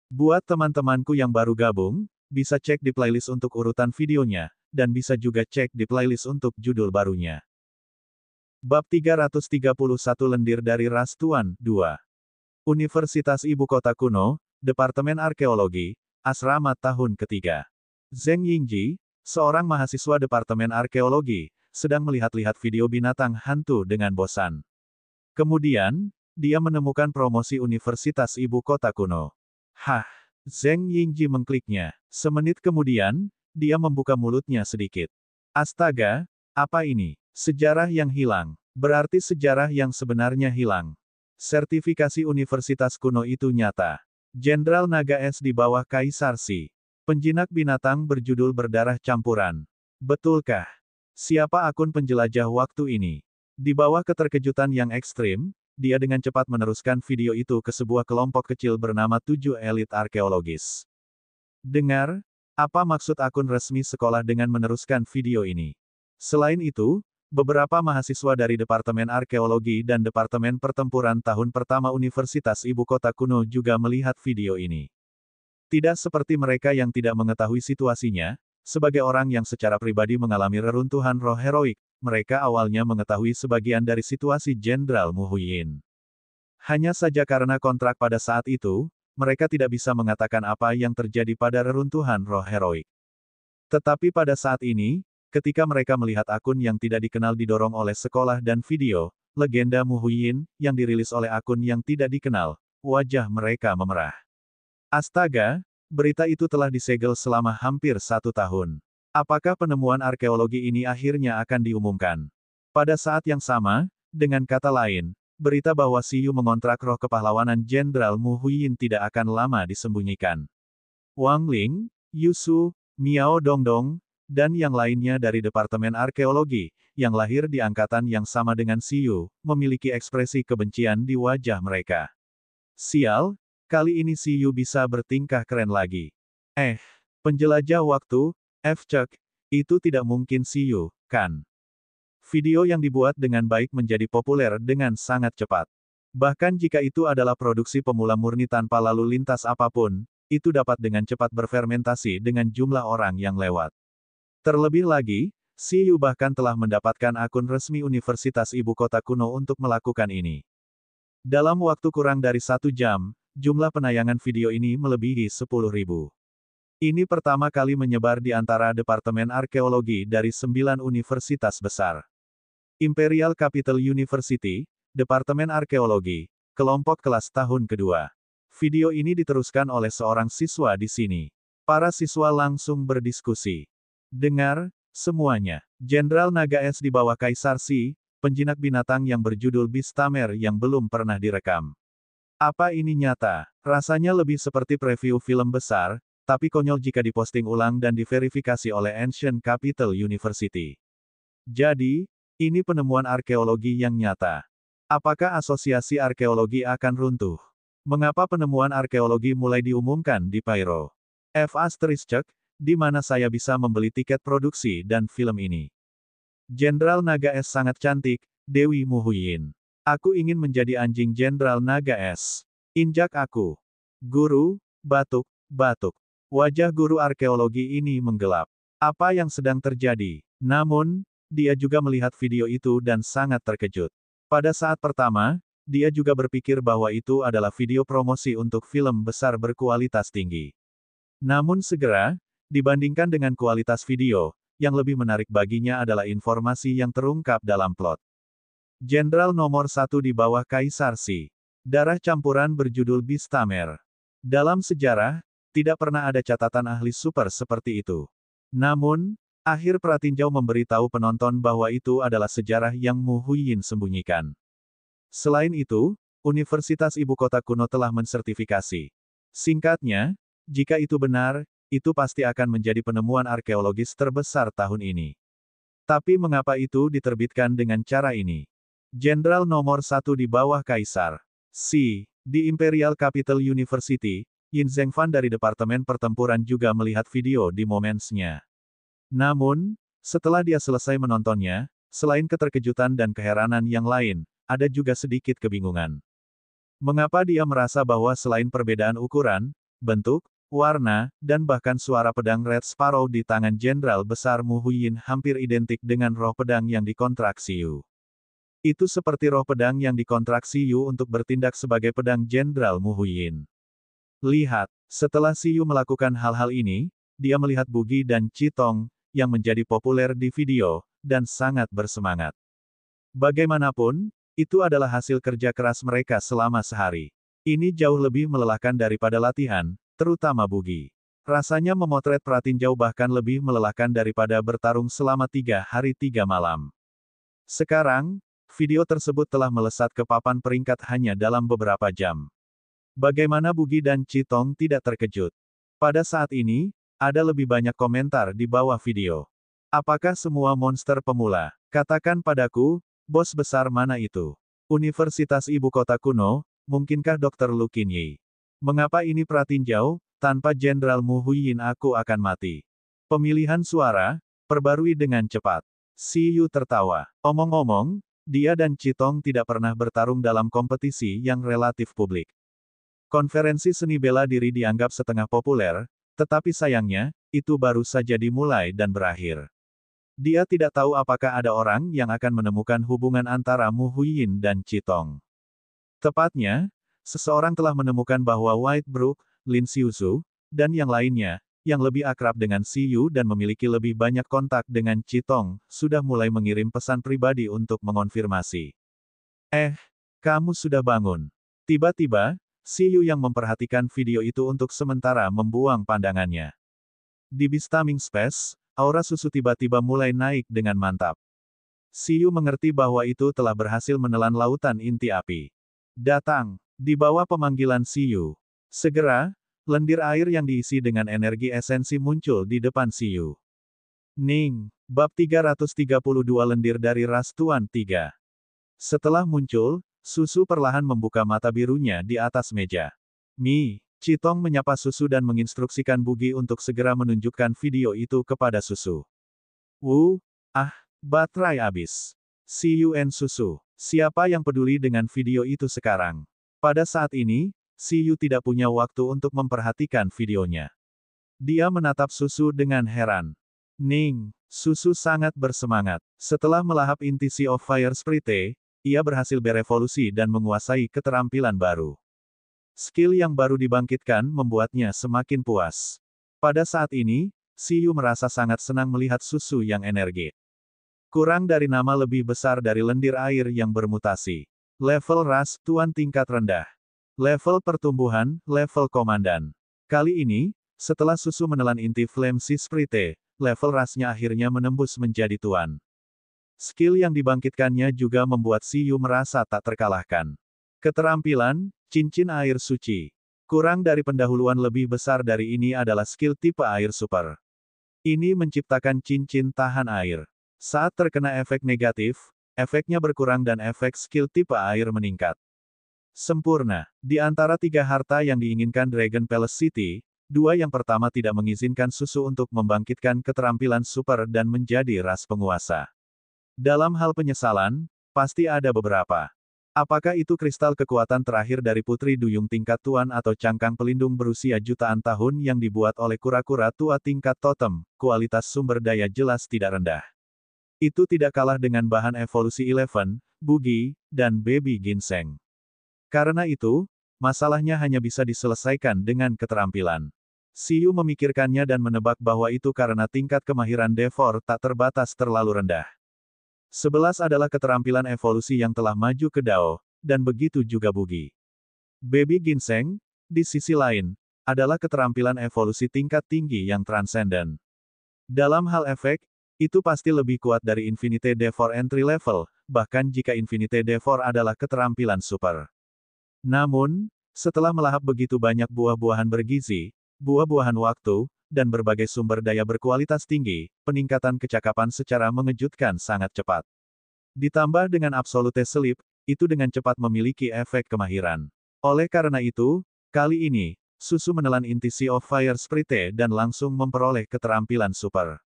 Buat teman-temanku yang baru gabung, bisa cek di playlist untuk urutan videonya, dan bisa juga cek di playlist untuk judul barunya. Bab 331 Lendir dari Ras Tuan, 2. Universitas Ibu Kota Kuno, Departemen Arkeologi, Asrama Tahun Ketiga. Zheng Yingji, seorang mahasiswa Departemen Arkeologi, sedang melihat-lihat video binatang hantu dengan bosan. Kemudian, dia menemukan promosi Universitas Ibu Kota Kuno. Hah! Zheng Yingji mengkliknya. Semenit kemudian, dia membuka mulutnya sedikit. Astaga, apa ini? Sejarah yang hilang. Berarti sejarah yang sebenarnya hilang. Sertifikasi Universitas Kuno itu nyata. Jenderal Naga Es di bawah Kaisar Xi. Penjinak binatang berjudul Berdarah Campuran. Betulkah? Siapa akun penjelajah waktu ini? Di bawah keterkejutan yang ekstrim, dia dengan cepat meneruskan video itu ke sebuah kelompok kecil bernama 7 Elit Arkeologis. Dengar, apa maksud akun resmi sekolah dengan meneruskan video ini? Selain itu, beberapa mahasiswa dari Departemen Arkeologi dan Departemen Pertempuran tahun pertama Universitas Ibu Kota Kuno juga melihat video ini. Tidak seperti mereka yang tidak mengetahui situasinya, sebagai orang yang secara pribadi mengalami reruntuhan roh heroik, mereka awalnya mengetahui sebagian dari situasi Jenderal Mu Huiyin. Hanya saja karena kontrak pada saat itu, mereka tidak bisa mengatakan apa yang terjadi pada reruntuhan roh heroik. Tetapi pada saat ini, ketika mereka melihat akun yang tidak dikenal didorong oleh sekolah dan video, legenda Mu Huiyin, yang dirilis oleh akun yang tidak dikenal, wajah mereka memerah. Astaga, berita itu telah disegel selama hampir 1 tahun. Apakah penemuan arkeologi ini akhirnya akan diumumkan? Pada saat yang sama, dengan kata lain, berita bahwa Xi Yu mengontrak roh kepahlawanan Jenderal Mu Huiyin tidak akan lama disembunyikan. Wang Ling, Yu Su, Miao Dongdong, dan yang lainnya dari Departemen Arkeologi, yang lahir di angkatan yang sama dengan Xi Yu, memiliki ekspresi kebencian di wajah mereka. Sial, kali ini Xi Yu bisa bertingkah keren lagi. Penjelajah waktu, F-Cek, itu tidak mungkin Xi Yu, kan? Video yang dibuat dengan baik menjadi populer dengan sangat cepat. Bahkan jika itu adalah produksi pemula murni tanpa lalu lintas apapun, itu dapat dengan cepat berfermentasi dengan jumlah orang yang lewat. Terlebih lagi, Xi Yu bahkan telah mendapatkan akun resmi Universitas Ibu Kota Kuno untuk melakukan ini. Dalam waktu kurang dari 1 jam, jumlah penayangan video ini melebihi 10.000. Ini pertama kali menyebar di antara Departemen Arkeologi dari 9 universitas besar. Imperial Capital University, Departemen Arkeologi, kelompok kelas tahun kedua. Video ini diteruskan oleh seorang siswa di sini. Para siswa langsung berdiskusi. Dengar, semuanya. Jenderal Naga Es di bawah Kaisar Xi, penjinak binatang yang berjudul Bistamer yang belum pernah direkam. Apa ini nyata? Rasanya lebih seperti preview film besar, tapi konyol jika diposting ulang dan diverifikasi oleh Ancient Capital University. Jadi, ini penemuan arkeologi yang nyata. Apakah asosiasi arkeologi akan runtuh? Mengapa penemuan arkeologi mulai diumumkan di Pyro? F***, di mana saya bisa membeli tiket produksi dan film ini? Jenderal Naga Es sangat cantik, Dewi Mu Huiyin. Aku ingin menjadi anjing Jenderal Naga Es. Injak aku. Guru, batuk, batuk. Wajah guru arkeologi ini menggelap. Apa yang sedang terjadi? Namun, dia juga melihat video itu dan sangat terkejut. Pada saat pertama, dia juga berpikir bahwa itu adalah video promosi untuk film besar berkualitas tinggi. Namun segera, dibandingkan dengan kualitas video, yang lebih menarik baginya adalah informasi yang terungkap dalam plot. Jenderal nomor 1 di bawah Kaisar Xi. Darah campuran berjudul Bistamer. Dalam sejarah, tidak pernah ada catatan ahli super seperti itu. Namun, akhir pratinjau memberitahu penonton bahwa itu adalah sejarah yang Mu Huiyin sembunyikan. Selain itu, Universitas Ibu Kota Kuno telah mensertifikasi. Singkatnya, jika itu benar, itu pasti akan menjadi penemuan arkeologis terbesar tahun ini. Tapi mengapa itu diterbitkan dengan cara ini? Jenderal nomor 1 di bawah Kaisar Xi, di Imperial Capital University, Yin Zhengfan dari Departemen Pertempuran juga melihat video di Momentsnya. Namun, setelah dia selesai menontonnya, selain keterkejutan dan keheranan yang lain, ada juga sedikit kebingungan. Mengapa dia merasa bahwa selain perbedaan ukuran, bentuk, warna, dan bahkan suara pedang Red Sparrow di tangan Jenderal Besar Mu Huiyin hampir identik dengan roh pedang yang dikontrak Xiyu. Itu seperti roh pedang yang dikontrak Xiyu untuk bertindak sebagai pedang Jenderal Mu Huiyin. Lihat, setelah Xiyu melakukan hal-hal ini, dia melihat Bugi dan Chitong, yang menjadi populer di video, dan sangat bersemangat. Bagaimanapun, itu adalah hasil kerja keras mereka selama sehari. Ini jauh lebih melelahkan daripada latihan, terutama Bugi. Rasanya memotret pratinjau bahkan lebih melelahkan daripada bertarung selama 3 hari 3 malam. Sekarang, video tersebut telah melesat ke papan peringkat hanya dalam beberapa jam. Bagaimana Bugi dan Chitong tidak terkejut? Pada saat ini, ada lebih banyak komentar di bawah video. Apakah semua monster pemula? Katakan padaku, bos besar mana itu? Universitas Ibu Kota Kuno, mungkinkah Dr. Lu Qinyi? Mengapa ini pratinjau? Tanpa Jenderal Mu Huiyin aku akan mati. Pemilihan suara, perbarui dengan cepat. Xiyu tertawa. Omong-omong, dia dan Chitong tidak pernah bertarung dalam kompetisi yang relatif publik. Konferensi seni bela diri dianggap setengah populer, tetapi sayangnya, itu baru saja dimulai dan berakhir. Dia tidak tahu apakah ada orang yang akan menemukan hubungan antara Mu Huiyin dan Chitong. Tepatnya, seseorang telah menemukan bahwa White Brook, Lin Xiuzu, dan yang lainnya, yang lebih akrab dengan Xiyu dan memiliki lebih banyak kontak dengan Chitong, sudah mulai mengirim pesan pribadi untuk mengonfirmasi. Kamu sudah bangun. Tiba-tiba, Xiyu yang memperhatikan video itu untuk sementara membuang pandangannya. Di Bistaming Space, aura susu tiba-tiba mulai naik dengan mantap. Xiyu mengerti bahwa itu telah berhasil menelan lautan inti api. Datang, di bawah pemanggilan Xiyu. Segera, lendir air yang diisi dengan energi esensi muncul di depan Xiyu. Ning, bab 332 lendir dari ras Tuan 3. Setelah muncul, Susu perlahan membuka mata birunya di atas meja. Chitong menyapa Susu dan menginstruksikan Bugi untuk segera menunjukkan video itu kepada Susu. Baterai habis. Cun Susu. Siapa yang peduli dengan video itu sekarang? Pada saat ini, Xiyu tidak punya waktu untuk memperhatikan videonya. Dia menatap Susu dengan heran. Ning, Susu sangat bersemangat. Setelah melahap inti Sea of Fire Sprite, ia berhasil berevolusi dan menguasai keterampilan baru. Skill yang baru dibangkitkan membuatnya semakin puas. Pada saat ini, Xiyu merasa sangat senang melihat Susu yang energi. Kurang dari nama lebih besar dari lendir air yang bermutasi. Level ras, Tuan tingkat rendah. Level pertumbuhan, level komandan. Kali ini, setelah Susu menelan inti Flame Sea Sprite, level rasnya akhirnya menembus menjadi Tuan. Skill yang dibangkitkannya juga membuat Xiyu merasa tak terkalahkan. Keterampilan, Cincin Air Suci. Kurang dari pendahuluan lebih besar dari ini adalah skill tipe air super. Ini menciptakan cincin tahan air. Saat terkena efek negatif, efeknya berkurang dan efek skill tipe air meningkat. Sempurna. Di antara 3 harta yang diinginkan Dragon Palace City, 2 yang pertama tidak mengizinkan Susu untuk membangkitkan keterampilan super dan menjadi ras penguasa. Dalam hal penyesalan, pasti ada beberapa. Apakah itu kristal kekuatan terakhir dari Putri Duyung tingkat Tuan atau cangkang pelindung berusia jutaan tahun yang dibuat oleh kura-kura tua tingkat totem, kualitas sumber daya jelas tidak rendah. Itu tidak kalah dengan bahan evolusi Eleven, Bugi, dan Baby Ginseng. Karena itu, masalahnya hanya bisa diselesaikan dengan keterampilan. Xiyu memikirkannya dan menebak bahwa itu karena tingkat kemahiran Devor tak terbatas terlalu rendah. 11 adalah keterampilan evolusi yang telah maju ke Dao, dan begitu juga Bugi. Baby Ginseng, di sisi lain, adalah keterampilan evolusi tingkat tinggi yang transenden. Dalam hal efek, itu pasti lebih kuat dari Infinite Devor entry level, bahkan jika Infinite Devor adalah keterampilan super. Namun, setelah melahap begitu banyak buah-buahan bergizi, buah-buahan waktu, dan berbagai sumber daya berkualitas tinggi, peningkatan kecakapan secara mengejutkan sangat cepat. Ditambah dengan Absolute Sleep, itu dengan cepat memiliki efek kemahiran. Oleh karena itu, kali ini, Susu menelan inti Sea of Fire Sprite dan langsung memperoleh keterampilan super.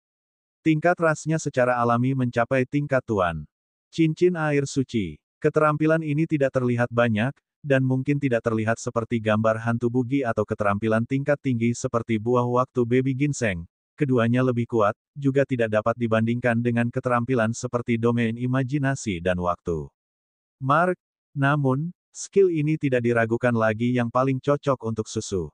Tingkat rasnya secara alami mencapai tingkat Tuan. Cincin Air Suci. Keterampilan ini tidak terlihat banyak, dan mungkin tidak terlihat seperti gambar hantu bugi atau keterampilan tingkat tinggi seperti buah waktu baby ginseng. Keduanya lebih kuat, juga tidak dapat dibandingkan dengan keterampilan seperti domain imajinasi dan waktu. Mark, namun, skill ini tidak diragukan lagi yang paling cocok untuk susu.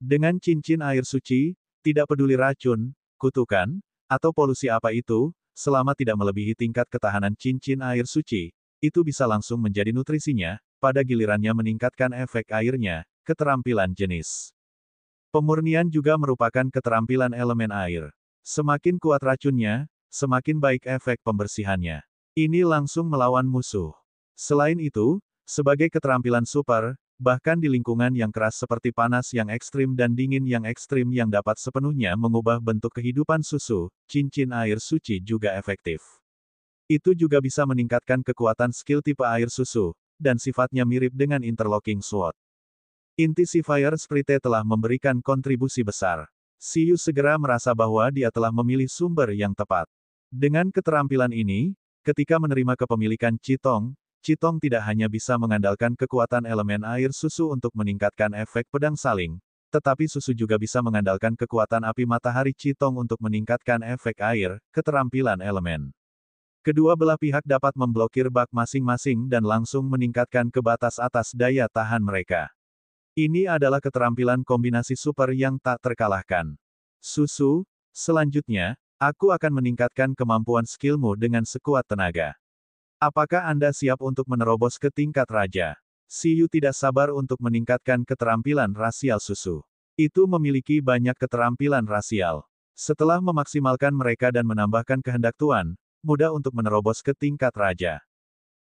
Dengan cincin air suci, tidak peduli racun, kutukan, atau polusi apa itu, selama tidak melebihi tingkat ketahanan cincin air suci, itu bisa langsung menjadi nutrisinya, pada gilirannya meningkatkan efek airnya, keterampilan jenis. Pemurnian juga merupakan keterampilan elemen air. Semakin kuat racunnya, semakin baik efek pembersihannya. Ini langsung melawan musuh. Selain itu, sebagai keterampilan super, bahkan di lingkungan yang keras seperti panas yang ekstrim dan dingin yang ekstrim yang dapat sepenuhnya mengubah bentuk kehidupan susu, cincin air suci juga efektif. Itu juga bisa meningkatkan kekuatan skill tipe air susu, dan sifatnya mirip dengan interlocking sword. Inti si Fire Sprite telah memberikan kontribusi besar. Siyu segera merasa bahwa dia telah memilih sumber yang tepat. Dengan keterampilan ini, ketika menerima kepemilikan Qitong, Qitong tidak hanya bisa mengandalkan kekuatan elemen air susu untuk meningkatkan efek pedang saling, tetapi susu juga bisa mengandalkan kekuatan api matahari Qitong untuk meningkatkan efek air, keterampilan elemen. Kedua belah pihak dapat memblokir bak masing-masing dan langsung meningkatkan ke batas atas daya tahan mereka. Ini adalah keterampilan kombinasi super yang tak terkalahkan. Susu, selanjutnya, aku akan meningkatkan kemampuan skillmu dengan sekuat tenaga. Apakah Anda siap untuk menerobos ke tingkat raja? Siyu tidak sabar untuk meningkatkan keterampilan rasial susu. Itu memiliki banyak keterampilan rasial. Setelah memaksimalkan mereka dan menambahkan kehendak Tuan, mudah untuk menerobos ke tingkat raja.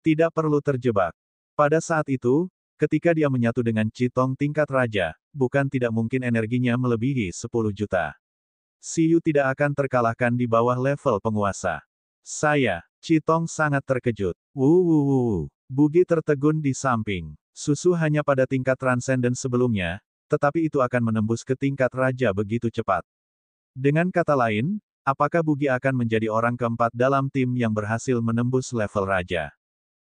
Tidak perlu terjebak. Pada saat itu, ketika dia menyatu dengan Qitong tingkat raja, bukan tidak mungkin energinya melebihi 10 juta. Siyu tidak akan terkalahkan di bawah level penguasa. Qitong sangat terkejut. Bugi tertegun di samping. Susu hanya pada tingkat transenden sebelumnya, tetapi itu akan menembus ke tingkat raja begitu cepat. Dengan kata lain, apakah Bugi akan menjadi orang keempat dalam tim yang berhasil menembus level raja?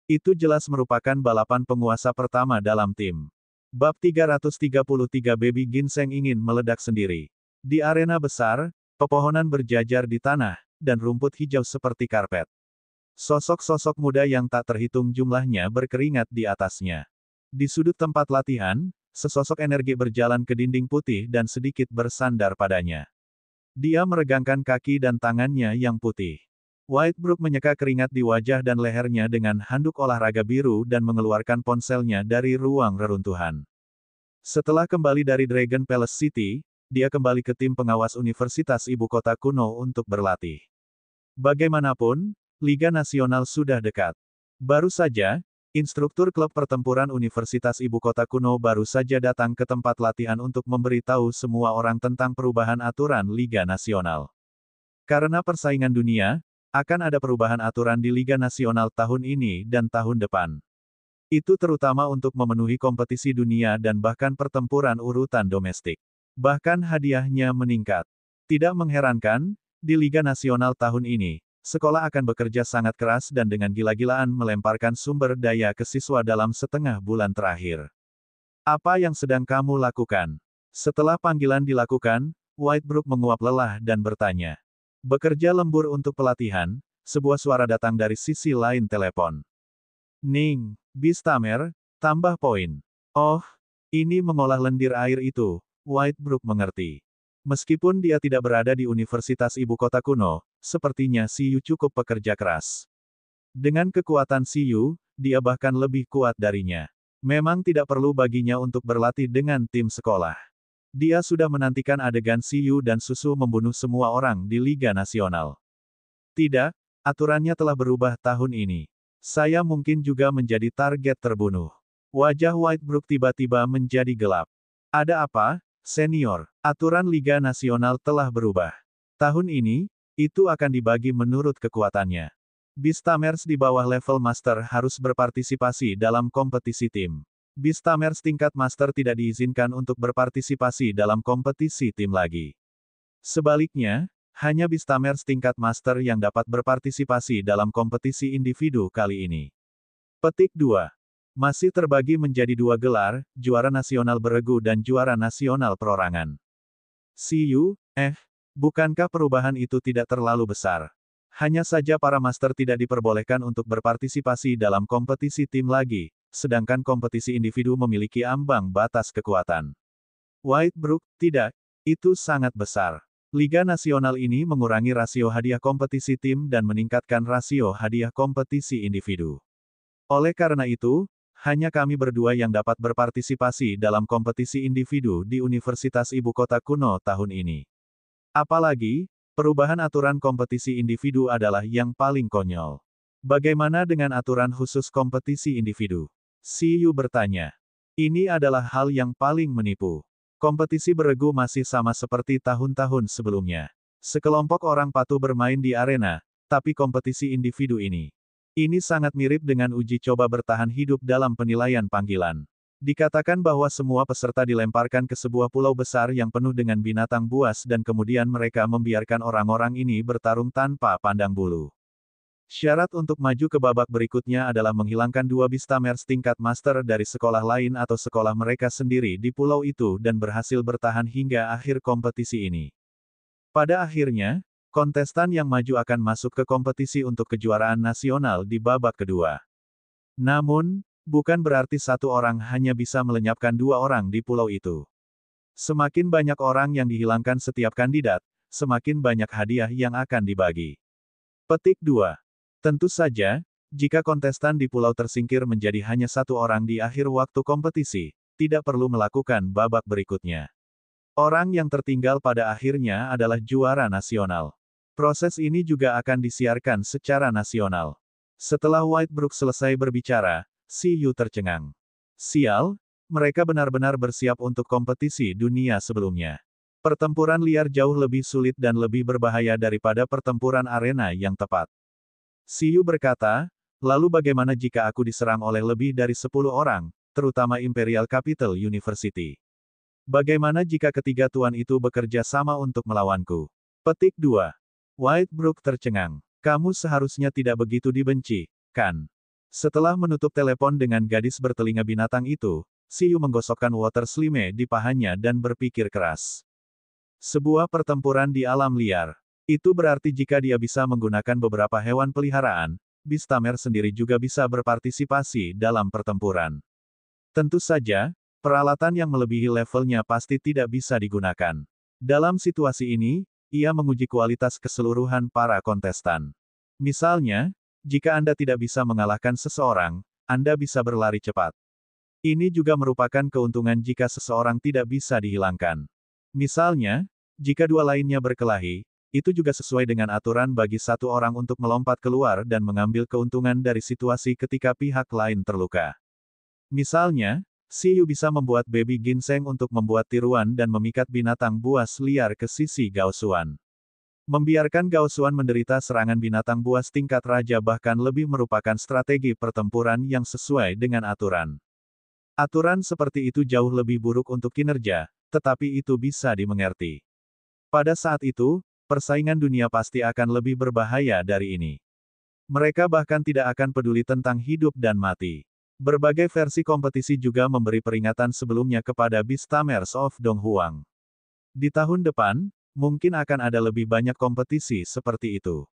Itu jelas merupakan balapan penguasa pertama dalam tim. Bab 333 Baby Ginseng ingin meledak sendiri. Di arena besar, pepohonan berjajar di tanah, dan rumput hijau seperti karpet. Sosok-sosok muda yang tak terhitung jumlahnya berkeringat di atasnya. Di sudut tempat latihan, sesosok energi berjalan ke dinding putih dan sedikit bersandar padanya. Dia meregangkan kaki dan tangannya yang putih. Whitebrook menyeka keringat di wajah dan lehernya dengan handuk olahraga biru dan mengeluarkan ponselnya dari ruang reruntuhan. Setelah kembali dari Dragon Palace City, dia kembali ke tim pengawas Universitas Ibu Kota Kuno untuk berlatih. Bagaimanapun, Liga Nasional sudah dekat. Baru saja, instruktur klub pertempuran Universitas Ibu Kota Kuno baru saja datang ke tempat latihan untuk memberitahu semua orang tentang perubahan aturan Liga Nasional. Karena persaingan dunia, akan ada perubahan aturan di Liga Nasional tahun ini dan tahun depan. Itu terutama untuk memenuhi kompetisi dunia dan bahkan pertempuran urutan domestik. Bahkan hadiahnya meningkat. Tidak mengherankan, di Liga Nasional tahun ini, sekolah akan bekerja sangat keras dan dengan gila-gilaan melemparkan sumber daya ke siswa dalam setengah bulan terakhir. Apa yang sedang kamu lakukan? Setelah panggilan dilakukan, Whitebrook menguap lelah dan bertanya. Bekerja lembur untuk pelatihan, sebuah suara datang dari sisi lain telepon. Ning, Bistamer, tambah poin. Oh, ini mengolah lendir air itu, Whitebrook mengerti. Meskipun dia tidak berada di Universitas Ibu Kota Kuno, sepertinya Siyu cukup pekerja keras. Dengan kekuatan Siyu, dia bahkan lebih kuat darinya. Memang tidak perlu baginya untuk berlatih dengan tim sekolah. Dia sudah menantikan adegan Siyu dan Susu membunuh semua orang di Liga Nasional. Tidak, aturannya telah berubah tahun ini. Saya mungkin juga menjadi target terbunuh. Wajah Whitebrook tiba-tiba menjadi gelap. Ada apa, senior? Aturan Liga Nasional telah berubah. Tahun ini, itu akan dibagi menurut kekuatannya. Beastamers di bawah level Master harus berpartisipasi dalam kompetisi tim. Beastamers tingkat Master tidak diizinkan untuk berpartisipasi dalam kompetisi tim lagi. Sebaliknya, hanya Beastamers tingkat Master yang dapat berpartisipasi dalam kompetisi individu kali ini. Petik 2. Masih terbagi menjadi dua gelar, juara nasional beregu dan juara nasional perorangan. Siyu, bukankah perubahan itu tidak terlalu besar? Hanya saja para master tidak diperbolehkan untuk berpartisipasi dalam kompetisi tim lagi, sedangkan kompetisi individu memiliki ambang batas kekuatan. Whitebrook, tidak, itu sangat besar. Liga nasional ini mengurangi rasio hadiah kompetisi tim dan meningkatkan rasio hadiah kompetisi individu. Oleh karena itu, hanya kami berdua yang dapat berpartisipasi dalam kompetisi individu di Universitas Ibu Kota Kuno tahun ini. Apalagi, perubahan aturan kompetisi individu adalah yang paling konyol. Bagaimana dengan aturan khusus kompetisi individu? Siyu bertanya. Ini adalah hal yang paling menipu. Kompetisi beregu masih sama seperti tahun-tahun sebelumnya. Sekelompok orang patuh bermain di arena, tapi kompetisi individu ini sangat mirip dengan uji coba bertahan hidup dalam penilaian panggilan. Dikatakan bahwa semua peserta dilemparkan ke sebuah pulau besar yang penuh dengan binatang buas dan kemudian mereka membiarkan orang-orang ini bertarung tanpa pandang bulu. Syarat untuk maju ke babak berikutnya adalah menghilangkan dua Beastamers tingkat master dari sekolah lain atau sekolah mereka sendiri di pulau itu dan berhasil bertahan hingga akhir kompetisi ini. Pada akhirnya, kontestan yang maju akan masuk ke kompetisi untuk kejuaraan nasional di babak kedua. Namun, bukan berarti satu orang hanya bisa melenyapkan dua orang di pulau itu. Semakin banyak orang yang dihilangkan setiap kandidat, semakin banyak hadiah yang akan dibagi. Petik 2. Tentu saja, jika kontestan di pulau tersingkir menjadi hanya satu orang di akhir waktu kompetisi, tidak perlu melakukan babak berikutnya. Orang yang tertinggal pada akhirnya adalah juara nasional. Proses ini juga akan disiarkan secara nasional. Setelah Whitebrook selesai berbicara, Siyu tercengang. Sial, mereka benar-benar bersiap untuk kompetisi dunia sebelumnya. Pertempuran liar jauh lebih sulit dan lebih berbahaya daripada pertempuran arena yang tepat. Siyu berkata, lalu bagaimana jika aku diserang oleh lebih dari 10 orang, terutama Imperial Capital University? Bagaimana jika ketiga tuan itu bekerja sama untuk melawanku? Petik 2. Whitebrook tercengang. Kamu seharusnya tidak begitu dibenci, kan? Setelah menutup telepon dengan gadis bertelinga binatang itu, Siyu menggosokkan water slime di pahanya dan berpikir keras. Sebuah pertempuran di alam liar. Itu berarti jika dia bisa menggunakan beberapa hewan peliharaan, Beastamer sendiri juga bisa berpartisipasi dalam pertempuran. Tentu saja, peralatan yang melebihi levelnya pasti tidak bisa digunakan. Dalam situasi ini, ia menguji kualitas keseluruhan para kontestan. Misalnya, jika Anda tidak bisa mengalahkan seseorang, Anda bisa berlari cepat. Ini juga merupakan keuntungan jika seseorang tidak bisa dihilangkan. Misalnya, jika dua lainnya berkelahi, itu juga sesuai dengan aturan bagi satu orang untuk melompat keluar dan mengambil keuntungan dari situasi ketika pihak lain terluka. Misalnya, Siyu bisa membuat baby ginseng untuk membuat tiruan dan memikat binatang buas liar ke sisi Gaosuan. Membiarkan Gaosuan menderita serangan binatang buas tingkat raja bahkan lebih merupakan strategi pertempuran yang sesuai dengan aturan. Aturan seperti itu jauh lebih buruk untuk kinerja, tetapi itu bisa dimengerti. Pada saat itu, persaingan dunia pasti akan lebih berbahaya dari ini. Mereka bahkan tidak akan peduli tentang hidup dan mati. Berbagai versi kompetisi juga memberi peringatan sebelumnya kepada Beastamers of Donghuang. Di tahun depan, mungkin akan ada lebih banyak kompetisi seperti itu.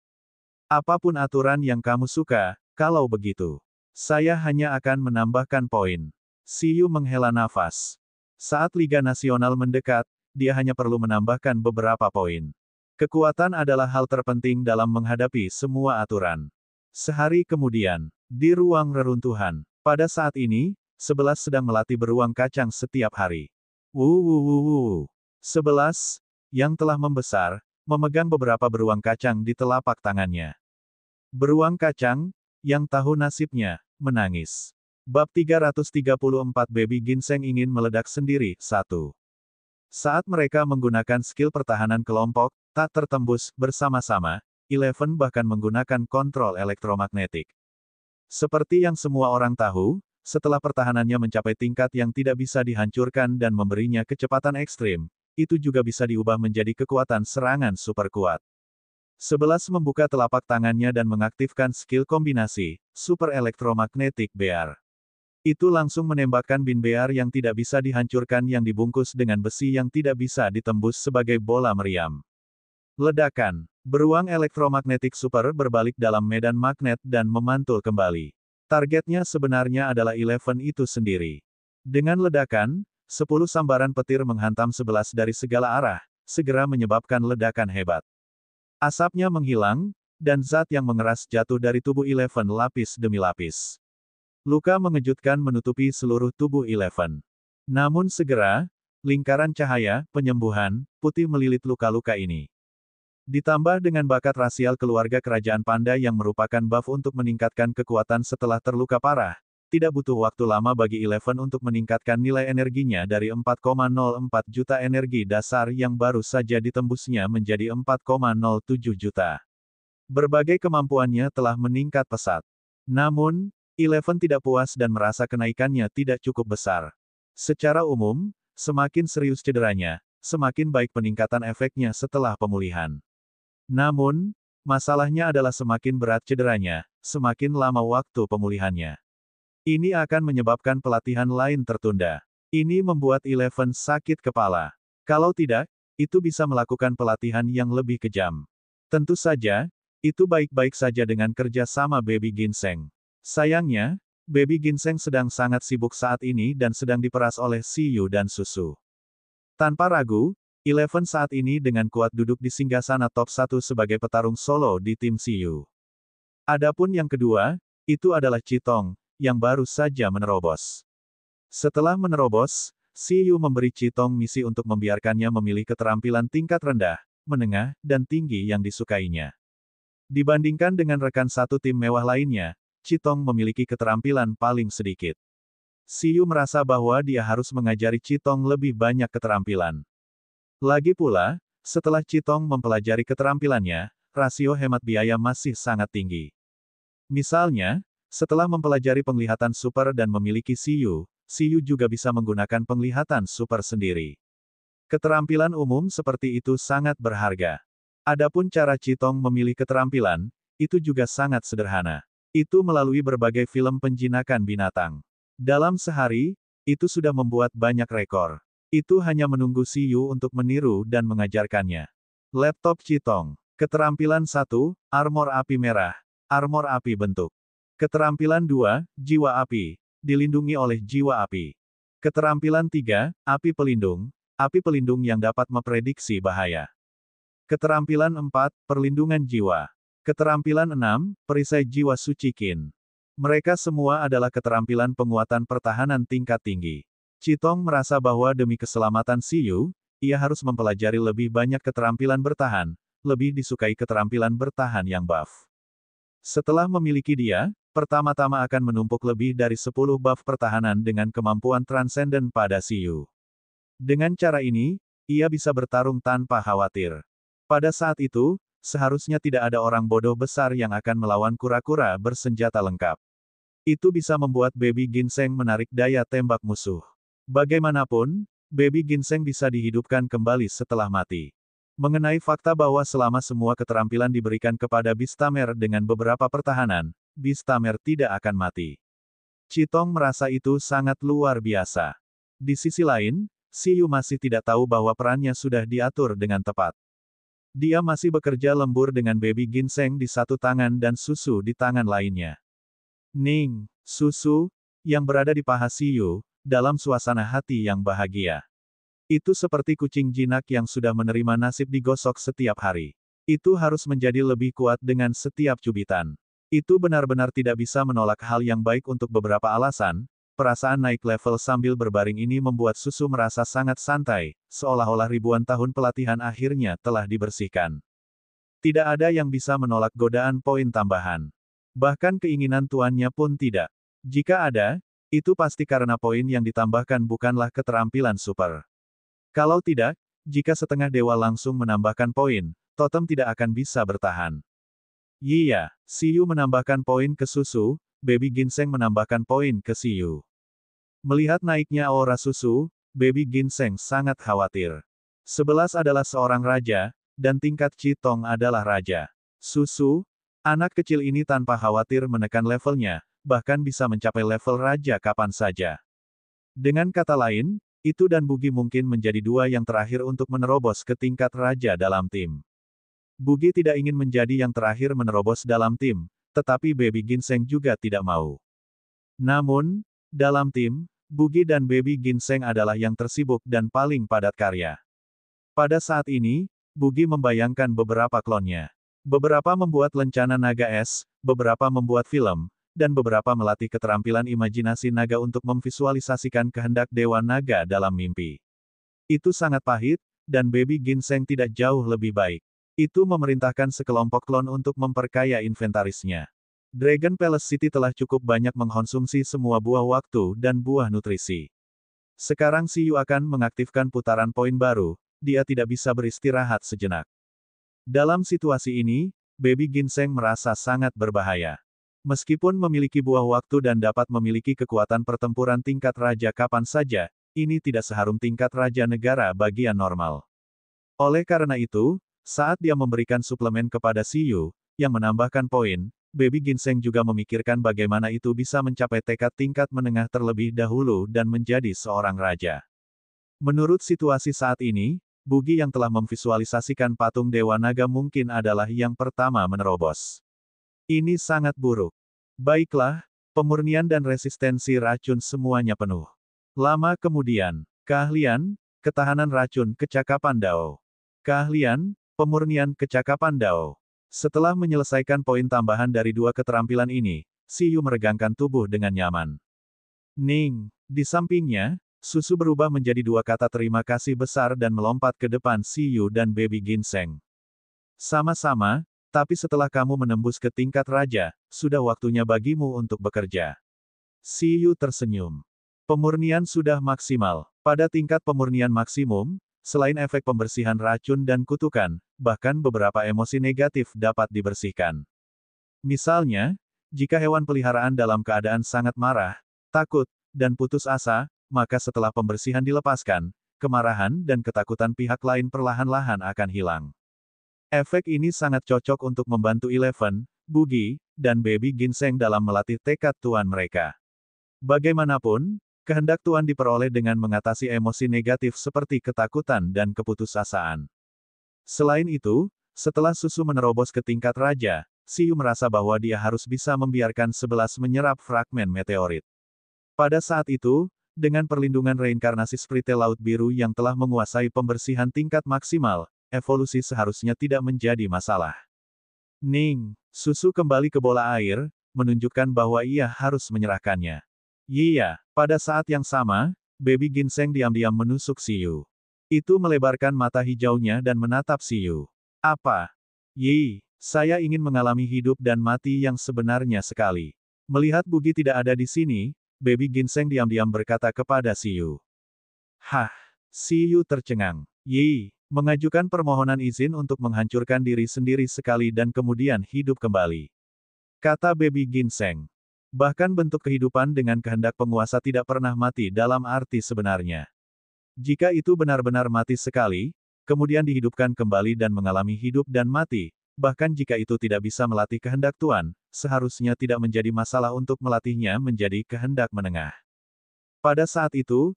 Apapun aturan yang kamu suka, kalau begitu. Saya hanya akan menambahkan poin. Siyu menghela nafas. Saat Liga Nasional mendekat, dia hanya perlu menambahkan beberapa poin. Kekuatan adalah hal terpenting dalam menghadapi semua aturan. Sehari kemudian, di ruang reruntuhan. Pada saat ini, 11 sedang melatih beruang kacang setiap hari. 11, yang telah membesar, memegang beberapa beruang kacang di telapak tangannya. Beruang kacang, yang tahu nasibnya, menangis. Bab 334 Baby Ginseng ingin meledak sendiri, 1. Saat mereka menggunakan skill pertahanan kelompok, tak tertembus, bersama-sama, Eleven bahkan menggunakan kontrol elektromagnetik. Seperti yang semua orang tahu, setelah pertahanannya mencapai tingkat yang tidak bisa dihancurkan dan memberinya kecepatan ekstrim, itu juga bisa diubah menjadi kekuatan serangan super kuat. 11 membuka telapak tangannya dan mengaktifkan skill kombinasi, Super Electromagnetic Bear. Itu langsung menembakkan bin bear yang tidak bisa dihancurkan yang dibungkus dengan besi yang tidak bisa ditembus sebagai bola meriam. Ledakan. Beruang elektromagnetik super berbalik dalam medan magnet dan memantul kembali. Targetnya sebenarnya adalah Eleven itu sendiri. Dengan ledakan, 10 sambaran petir menghantam 11 dari segala arah, segera menyebabkan ledakan hebat. Asapnya menghilang, dan zat yang mengeras jatuh dari tubuh Eleven lapis demi lapis. Luka mengejutkan menutupi seluruh tubuh Eleven. Namun segera, lingkaran cahaya, penyembuhan, putih melilit luka-luka ini. Ditambah dengan bakat rasial keluarga kerajaan panda yang merupakan buff untuk meningkatkan kekuatan setelah terluka parah, tidak butuh waktu lama bagi Eleven untuk meningkatkan nilai energinya dari 4,04 juta energi dasar yang baru saja ditembusnya menjadi 4,07 juta. Berbagai kemampuannya telah meningkat pesat. Namun, Eleven tidak puas dan merasa kenaikannya tidak cukup besar. Secara umum, semakin serius cederanya, semakin baik peningkatan efeknya setelah pemulihan. Namun, masalahnya adalah semakin berat cederanya, semakin lama waktu pemulihannya. Ini akan menyebabkan pelatihan lain tertunda. Ini membuat Eleven sakit kepala. Kalau tidak, itu bisa melakukan pelatihan yang lebih kejam. Tentu saja, itu baik-baik saja dengan kerja sama Baby Ginseng. Sayangnya, Baby Ginseng sedang sangat sibuk saat ini dan sedang diperas oleh Siyu dan Susu. Tanpa ragu, Eleven saat ini dengan kuat duduk di singgasana top 1 sebagai petarung solo di tim Siyu. Adapun yang kedua, itu adalah Chitong, yang baru saja menerobos. Setelah menerobos, Siyu memberi Chitong misi untuk membiarkannya memilih keterampilan tingkat rendah, menengah, dan tinggi yang disukainya. Dibandingkan dengan rekan satu tim mewah lainnya, Chitong memiliki keterampilan paling sedikit. Siyu merasa bahwa dia harus mengajari Chitong lebih banyak keterampilan. Lagi pula, setelah Chitong mempelajari keterampilannya, rasio hemat biaya masih sangat tinggi. Misalnya, setelah mempelajari penglihatan super dan memiliki Siyu, Siyu juga bisa menggunakan penglihatan super sendiri. Keterampilan umum seperti itu sangat berharga. Adapun cara Chitong memilih keterampilan, itu juga sangat sederhana. Itu melalui berbagai film penjinakan binatang. Dalam sehari, itu sudah membuat banyak rekor. Itu hanya menunggu Siyu untuk meniru dan mengajarkannya. Laptop Chitong. Keterampilan 1, Armor Api Merah. Armor Api Bentuk. Keterampilan 2, Jiwa Api. Dilindungi oleh Jiwa Api. Keterampilan 3, Api Pelindung. Api pelindung yang dapat memprediksi bahaya. Keterampilan 4, Perlindungan Jiwa. Keterampilan 6, Perisai Jiwa Suci Qin. Mereka semua adalah keterampilan penguatan pertahanan tingkat tinggi. Chitong merasa bahwa demi keselamatan Siyu, ia harus mempelajari lebih banyak keterampilan bertahan, lebih disukai keterampilan bertahan yang buff. Setelah memiliki dia, pertama-tama akan menumpuk lebih dari 10 buff pertahanan dengan kemampuan transenden pada Siyu. Dengan cara ini, ia bisa bertarung tanpa khawatir. Pada saat itu, seharusnya tidak ada orang bodoh besar yang akan melawan kura-kura bersenjata lengkap. Itu bisa membuat Baby Ginseng menarik daya tembak musuh. Bagaimanapun, Baby Ginseng bisa dihidupkan kembali setelah mati. Mengenai fakta bahwa selama semua keterampilan diberikan kepada Beastamer dengan beberapa pertahanan, Beastamer tidak akan mati. Chitong merasa itu sangat luar biasa. Di sisi lain, Siyu masih tidak tahu bahwa perannya sudah diatur dengan tepat. Dia masih bekerja lembur dengan Baby Ginseng di satu tangan dan Susu di tangan lainnya. Ning, Susu, yang berada di paha Siyu, dalam suasana hati yang bahagia. Itu seperti kucing jinak yang sudah menerima nasib digosok setiap hari. Itu harus menjadi lebih kuat dengan setiap cubitan. Itu benar-benar tidak bisa menolak hal yang baik untuk beberapa alasan. Perasaan naik level sambil berbaring ini membuat Susu merasa sangat santai, seolah-olah ribuan tahun pelatihan akhirnya telah dibersihkan. Tidak ada yang bisa menolak godaan poin tambahan. Bahkan keinginan tuannya pun tidak. Jika ada, itu pasti karena poin yang ditambahkan bukanlah keterampilan super. Kalau tidak, jika setengah dewa langsung menambahkan poin, totem tidak akan bisa bertahan. Iya, Siyu menambahkan poin ke Susu, Baby Ginseng menambahkan poin ke Siyu. Melihat naiknya aura Susu, Baby Ginseng sangat khawatir. 11 adalah seorang raja, dan tingkat Chitong adalah raja. Susu, anak kecil ini tanpa khawatir menekan levelnya, bahkan bisa mencapai level raja kapan saja. Dengan kata lain, itu dan Bugi mungkin menjadi dua yang terakhir untuk menerobos ke tingkat raja dalam tim. Bugi tidak ingin menjadi yang terakhir menerobos dalam tim, tetapi Baby Ginseng juga tidak mau. Namun, dalam tim, Bugi dan Baby Ginseng adalah yang tersibuk dan paling padat karya. Pada saat ini, Bugi membayangkan beberapa klonnya. Beberapa membuat lencana naga es, beberapa membuat film, dan beberapa melatih keterampilan imajinasi naga untuk memvisualisasikan kehendak Dewa Naga dalam mimpi. Itu sangat pahit, dan Baby Ginseng tidak jauh lebih baik. Itu memerintahkan sekelompok klon untuk memperkaya inventarisnya. Dragon Palace City telah cukup banyak mengkonsumsi semua buah waktu dan buah nutrisi. Sekarang Si Yu akan mengaktifkan putaran poin baru, dia tidak bisa beristirahat sejenak. Dalam situasi ini, Baby Ginseng merasa sangat berbahaya. Meskipun memiliki buah waktu dan dapat memiliki kekuatan pertempuran tingkat raja kapan saja, ini tidak seharum tingkat raja negara bagian normal. Oleh karena itu, saat dia memberikan suplemen kepada Si Yu, yang menambahkan poin, Baby Ginseng juga memikirkan bagaimana itu bisa mencapai tekad tingkat menengah terlebih dahulu dan menjadi seorang raja. Menurut situasi saat ini, Bugi yang telah memvisualisasikan patung Dewa Naga mungkin adalah yang pertama menerobos. Ini sangat buruk. Baiklah, pemurnian dan resistensi racun semuanya penuh. Lama kemudian, keahlian, ketahanan racun kecakapan Dao. Keahlian, pemurnian kecakapan Dao. Setelah menyelesaikan poin tambahan dari dua keterampilan ini, Si Yu meregangkan tubuh dengan nyaman. Ning, di sampingnya, susu berubah menjadi dua kata terima kasih besar dan melompat ke depan Si Yu dan Baby Ginseng. Sama-sama, tapi setelah kamu menembus ke tingkat raja, sudah waktunya bagimu untuk bekerja. Si Yu tersenyum. Pemurnian sudah maksimal. Pada tingkat pemurnian maksimum, selain efek pembersihan racun dan kutukan, bahkan beberapa emosi negatif dapat dibersihkan. Misalnya, jika hewan peliharaan dalam keadaan sangat marah, takut, dan putus asa, maka setelah pembersihan dilepaskan, kemarahan dan ketakutan pihak lain perlahan-lahan akan hilang. Efek ini sangat cocok untuk membantu Eleven, Bugi, dan Baby Ginseng dalam melatih tekad tuan mereka. Bagaimanapun, kehendak Tuan diperoleh dengan mengatasi emosi negatif seperti ketakutan dan keputusasaan. Selain itu, setelah susu menerobos ke tingkat raja, Si Yu merasa bahwa dia harus bisa membiarkan 11 menyerap fragmen meteorit. Pada saat itu, dengan perlindungan reinkarnasi Sprite Laut Biru yang telah menguasai pembersihan tingkat maksimal, evolusi seharusnya tidak menjadi masalah. Ning, susu kembali ke bola air, menunjukkan bahwa ia harus menyerahkannya. Iya, pada saat yang sama, Baby Ginseng diam-diam menusuk Si Yu. Itu melebarkan mata hijaunya dan menatap Si Yu. Apa? Yi, saya ingin mengalami hidup dan mati yang sebenarnya sekali. Melihat Bugi tidak ada di sini, Baby Ginseng diam-diam berkata kepada Si Yu. Hah, Si Yu tercengang. Yi, mengajukan permohonan izin untuk menghancurkan diri sendiri sekali dan kemudian hidup kembali. Kata Baby Ginseng. Bahkan bentuk kehidupan dengan kehendak penguasa tidak pernah mati dalam arti sebenarnya. Jika itu benar-benar mati sekali, kemudian dihidupkan kembali dan mengalami hidup dan mati, bahkan jika itu tidak bisa melatih kehendak Tuan, seharusnya tidak menjadi masalah untuk melatihnya menjadi kehendak menengah. Pada saat itu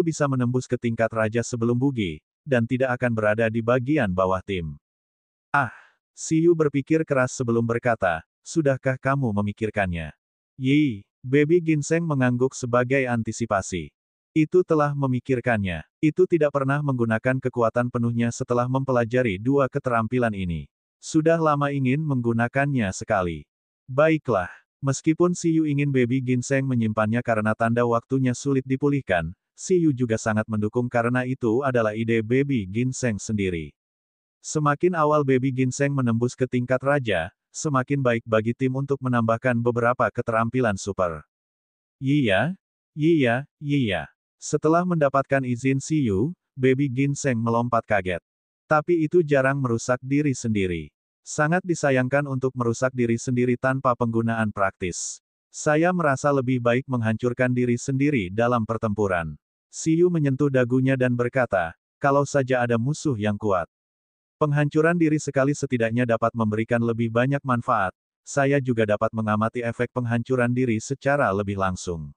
bisa menembus ke tingkat raja sebelum Bugi, dan tidak akan berada di bagian bawah tim. Ah, Si Yu berpikir keras sebelum berkata, sudahkah kamu memikirkannya? Yi, Baby Ginseng mengangguk sebagai antisipasi. Itu telah memikirkannya. Itu tidak pernah menggunakan kekuatan penuhnya setelah mempelajari dua keterampilan ini. Sudah lama ingin menggunakannya sekali. Baiklah, meskipun Si Yu ingin Baby Ginseng menyimpannya karena tanda waktunya sulit dipulihkan, Si Yu juga sangat mendukung karena itu adalah ide Baby Ginseng sendiri. Semakin awal Baby Ginseng menembus ke tingkat raja, semakin baik bagi tim untuk menambahkan beberapa keterampilan super. Iya. Setelah mendapatkan izin Si Yu, Baby Ginseng melompat kaget. Tapi itu jarang merusak diri sendiri. Sangat disayangkan untuk merusak diri sendiri tanpa penggunaan praktis. Saya merasa lebih baik menghancurkan diri sendiri dalam pertempuran. Si Yu menyentuh dagunya dan berkata, kalau saja ada musuh yang kuat. Penghancuran diri sekali setidaknya dapat memberikan lebih banyak manfaat, saya juga dapat mengamati efek penghancuran diri secara lebih langsung.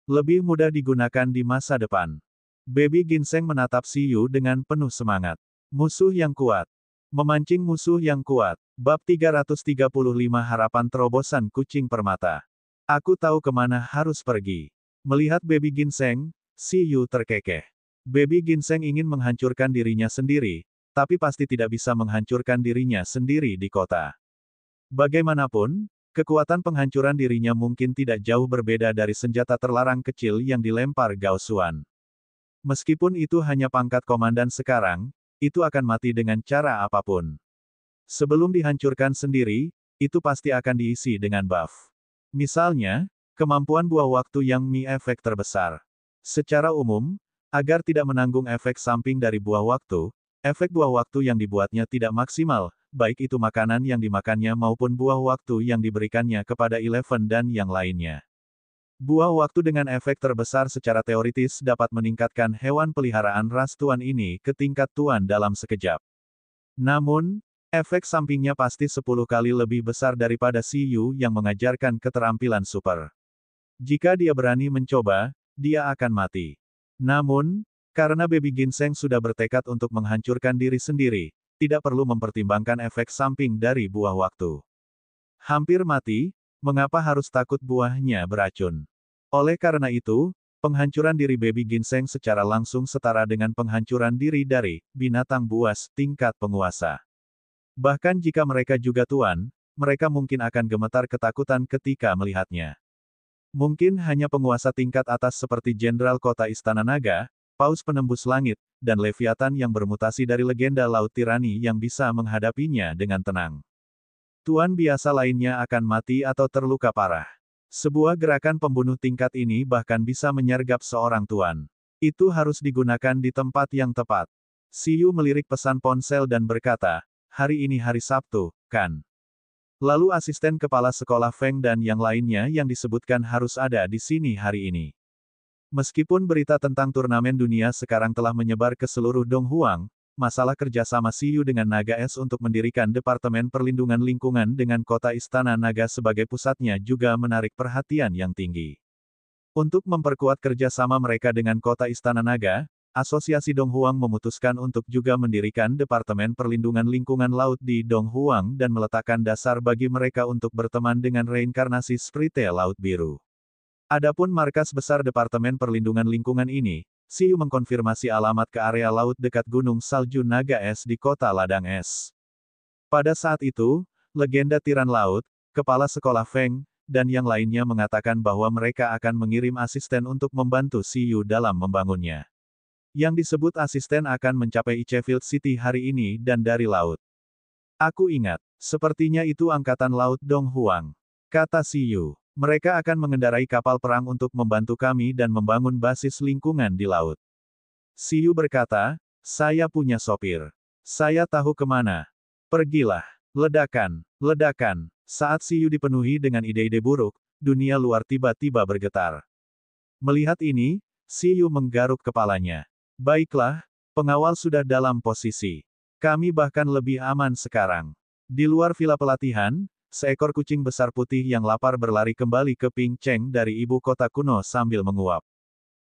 Lebih mudah digunakan di masa depan. Baby Ginseng menatap Siyu dengan penuh semangat. Musuh yang kuat. Memancing musuh yang kuat. Bab 335 Harapan Terobosan Kucing Permata. Aku tahu kemana harus pergi. Melihat Baby Ginseng, Siyu terkekeh. Baby Ginseng ingin menghancurkan dirinya sendiri, tapi pasti tidak bisa menghancurkan dirinya sendiri di kota. Bagaimanapun, kekuatan penghancuran dirinya mungkin tidak jauh berbeda dari senjata terlarang kecil yang dilempar Gao Xuan. Meskipun itu hanya pangkat komandan sekarang, itu akan mati dengan cara apapun. Sebelum dihancurkan sendiri, itu pasti akan diisi dengan buff. Misalnya, kemampuan buah waktu yang Mi efek terbesar. Secara umum, agar tidak menanggung efek samping dari buah waktu, efek buah waktu yang dibuatnya tidak maksimal, baik itu makanan yang dimakannya maupun buah waktu yang diberikannya kepada Eleven dan yang lainnya. Buah waktu dengan efek terbesar secara teoritis dapat meningkatkan hewan peliharaan ras tuan ini ke tingkat tuan dalam sekejap. Namun, efek sampingnya pasti 10 kali lebih besar daripada Siyu yang mengajarkan keterampilan super. Jika dia berani mencoba, dia akan mati. Namun, karena Baby Ginseng sudah bertekad untuk menghancurkan diri sendiri, tidak perlu mempertimbangkan efek samping dari buah waktu. Hampir mati, mengapa harus takut buahnya beracun? Oleh karena itu, penghancuran diri Baby Ginseng secara langsung setara dengan penghancuran diri dari binatang buas tingkat penguasa. Bahkan jika mereka juga tuan, mereka mungkin akan gemetar ketakutan ketika melihatnya. Mungkin hanya penguasa tingkat atas seperti Jenderal Kota Istana Naga, Paus Penembus Langit, dan Leviathan yang bermutasi dari legenda Laut Tirani yang bisa menghadapinya dengan tenang. Tuan biasa lainnya akan mati atau terluka parah. Sebuah gerakan pembunuh tingkat ini bahkan bisa menyergap seorang tuan. Itu harus digunakan di tempat yang tepat. Siyu melirik pesan ponsel dan berkata, hari ini hari Sabtu, kan? Lalu asisten kepala sekolah Feng dan yang lainnya yang disebutkan harus ada di sini hari ini. Meskipun berita tentang turnamen dunia sekarang telah menyebar ke seluruh Donghuang, masalah kerjasama Siyu dengan Naga Es untuk mendirikan Departemen Perlindungan Lingkungan dengan kota Istana Naga sebagai pusatnya juga menarik perhatian yang tinggi. Untuk memperkuat kerjasama mereka dengan kota Istana Naga, Asosiasi Donghuang memutuskan untuk juga mendirikan Departemen Perlindungan Lingkungan Laut di Donghuang dan meletakkan dasar bagi mereka untuk berteman dengan reinkarnasi Sprite Laut Biru. Adapun markas besar Departemen Perlindungan Lingkungan ini, Siyu mengkonfirmasi alamat ke area laut dekat Gunung Salju Naga Es di kota Ladang Es. Pada saat itu, legenda Tiran Laut, kepala sekolah Feng, dan yang lainnya mengatakan bahwa mereka akan mengirim asisten untuk membantu Siyu dalam membangunnya. Yang disebut asisten akan mencapai Ichefield City hari ini dan dari laut. Aku ingat, sepertinya itu Angkatan Laut Donghuang. Kata Siyu. Mereka akan mengendarai kapal perang untuk membantu kami dan membangun basis lingkungan di laut. Siyu berkata, saya punya sopir. Saya tahu kemana. Pergilah. Ledakan. Ledakan. Saat Siyu dipenuhi dengan ide-ide buruk, dunia luar tiba-tiba bergetar. Melihat ini, Siyu menggaruk kepalanya. Baiklah, pengawal sudah dalam posisi. Kami bahkan lebih aman sekarang. Di luar villa pelatihan, seekor kucing besar putih yang lapar berlari kembali ke Ping Cheng dari ibu kota kuno sambil menguap.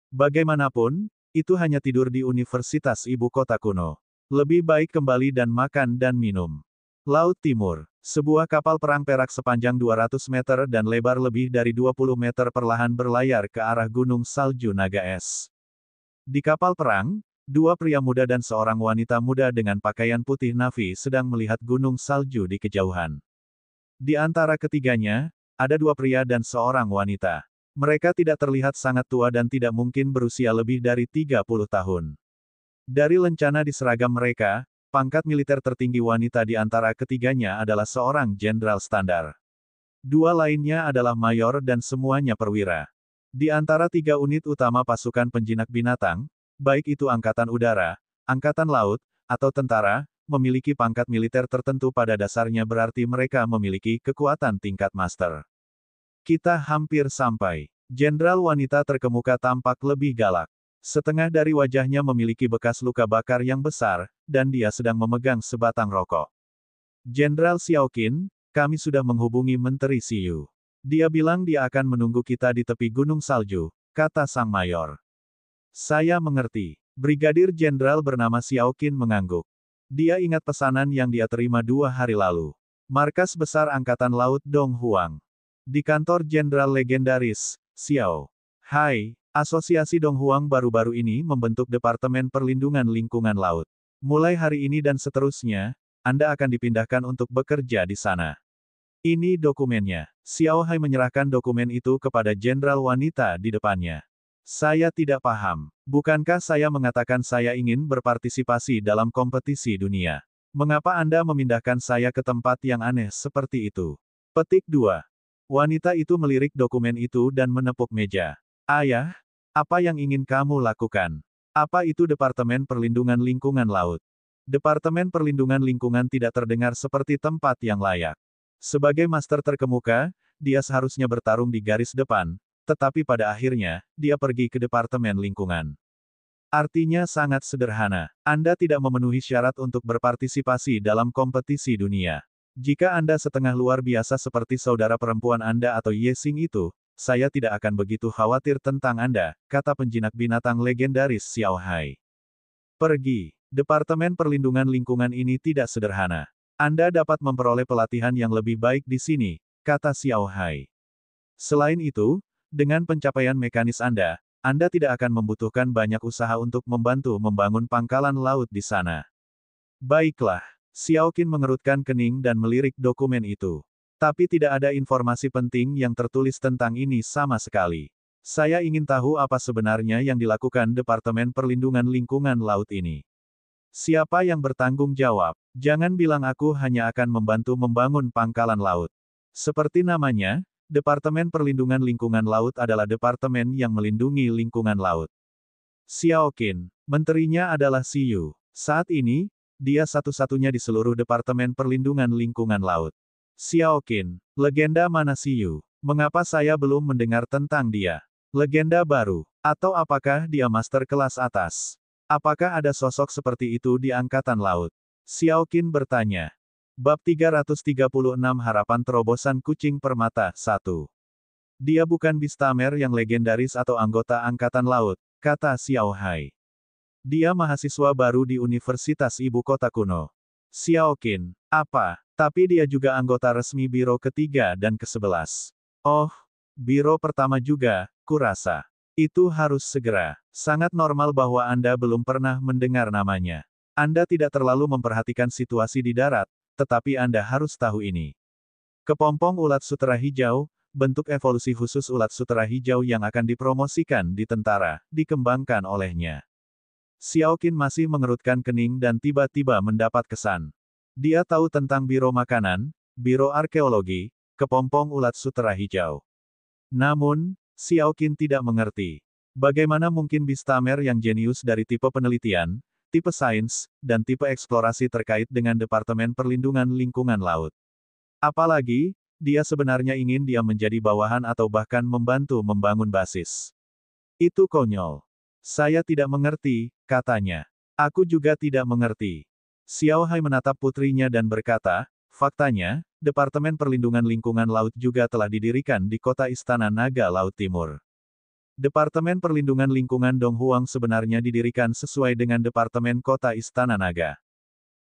Bagaimanapun, itu hanya tidur di universitas ibu kota kuno. Lebih baik kembali dan makan dan minum. Laut Timur. Sebuah kapal perang perak sepanjang 200 meter dan lebar lebih dari 20 meter perlahan berlayar ke arah gunung salju Naga Es. Di kapal perang, dua pria muda dan seorang wanita muda dengan pakaian putih navy sedang melihat gunung salju di kejauhan. Di antara ketiganya, ada dua pria dan seorang wanita. Mereka tidak terlihat sangat tua dan tidak mungkin berusia lebih dari 30 tahun. Dari lencana di seragam mereka, pangkat militer tertinggi wanita di antara ketiganya adalah seorang jenderal standar. Dua lainnya adalah mayor dan semuanya perwira. Di antara tiga unit utama pasukan penjinak binatang, baik itu angkatan udara, angkatan laut, atau tentara, memiliki pangkat militer tertentu pada dasarnya berarti mereka memiliki kekuatan tingkat master. Kita hampir sampai. Jenderal wanita terkemuka tampak lebih galak. Setengah dari wajahnya memiliki bekas luka bakar yang besar, dan dia sedang memegang sebatang rokok. Jenderal Xiaoqin, kami sudah menghubungi Menteri Siyu. Dia bilang dia akan menunggu kita di tepi gunung salju, kata sang mayor. Saya mengerti. Brigadir Jenderal bernama Xiao Qin mengangguk. Dia ingat pesanan yang dia terima 2 hari lalu. Markas Besar Angkatan Laut Dong Huang. Di kantor Jenderal legendaris, Xiao Hai, Asosiasi Dong Huang baru-baru ini membentuk Departemen Perlindungan Lingkungan Laut. Mulai hari ini dan seterusnya, Anda akan dipindahkan untuk bekerja di sana. Ini dokumennya. Xiao Hai menyerahkan dokumen itu kepada jenderal wanita di depannya. Saya tidak paham. Bukankah saya mengatakan saya ingin berpartisipasi dalam kompetisi dunia? Mengapa Anda memindahkan saya ke tempat yang aneh seperti itu? Petik 2. Wanita itu melirik dokumen itu dan menepuk meja. Ayah, apa yang ingin kamu lakukan? Apa itu Departemen Perlindungan Lingkungan Laut? Departemen Perlindungan Lingkungan tidak terdengar seperti tempat yang layak. Sebagai master terkemuka, dia seharusnya bertarung di garis depan, tetapi pada akhirnya, dia pergi ke Departemen Lingkungan. Artinya sangat sederhana. Anda tidak memenuhi syarat untuk berpartisipasi dalam kompetisi dunia. Jika Anda setengah luar biasa seperti saudara perempuan Anda atau Ye Xing itu, saya tidak akan begitu khawatir tentang Anda, kata penjinak binatang legendaris Xiao Hai. Pergi. Departemen Perlindungan Lingkungan ini tidak sederhana. Anda dapat memperoleh pelatihan yang lebih baik di sini, kata Xiao Hai. Selain itu, dengan pencapaian mekanis Anda tidak akan membutuhkan banyak usaha untuk membantu membangun pangkalan laut di sana. Baiklah, Xiao Qin mengerutkan kening dan melirik dokumen itu. Tapi tidak ada informasi penting yang tertulis tentang ini sama sekali. Saya ingin tahu apa sebenarnya yang dilakukan Departemen Perlindungan Lingkungan Laut ini. Siapa yang bertanggung jawab? Jangan bilang aku hanya akan membantu membangun pangkalan laut. Seperti namanya, Departemen Perlindungan Lingkungan Laut adalah departemen yang melindungi lingkungan laut. Xiao Qin, menterinya adalah Siyu. Saat ini, dia satu-satunya di seluruh Departemen Perlindungan Lingkungan Laut. Xiao Qin, legenda mana Siyu? Mengapa saya belum mendengar tentang dia? Legenda baru, atau apakah dia master kelas atas? Apakah ada sosok seperti itu di Angkatan Laut? Xiao Qin bertanya. Bab 336 Harapan Terobosan Kucing Permata 1. Dia bukan Bistamer yang legendaris atau anggota Angkatan Laut, kata Xiao Hai. Dia mahasiswa baru di Universitas Ibu Kota Kuno. Xiao Qin, apa? Tapi dia juga anggota resmi Biro ketiga dan ke-11. Oh, Biro pertama juga, kurasa. Itu harus segera. Sangat normal bahwa Anda belum pernah mendengar namanya. Anda tidak terlalu memperhatikan situasi di darat, tetapi Anda harus tahu ini. Kepompong ulat sutera hijau, bentuk evolusi khusus ulat sutera hijau yang akan dipromosikan di tentara, dikembangkan olehnya. Xiao Qin masih mengerutkan kening dan tiba-tiba mendapat kesan. Dia tahu tentang Biro Makanan, Biro Arkeologi, kepompong ulat sutera hijau. Namun, Xiao Qin tidak mengerti. Bagaimana mungkin Bistamer yang jenius dari tipe penelitian, tipe sains, dan tipe eksplorasi terkait dengan Departemen Perlindungan Lingkungan Laut. Apalagi, dia sebenarnya ingin dia menjadi bawahan atau bahkan membantu membangun basis. Itu konyol. Saya tidak mengerti, katanya. Aku juga tidak mengerti. Xiao Hai menatap putrinya dan berkata, faktanya, Departemen Perlindungan Lingkungan Laut juga telah didirikan di kota Istana Naga Laut Timur. Departemen Perlindungan Lingkungan Dong Huang sebenarnya didirikan sesuai dengan Departemen Kota Istana Naga.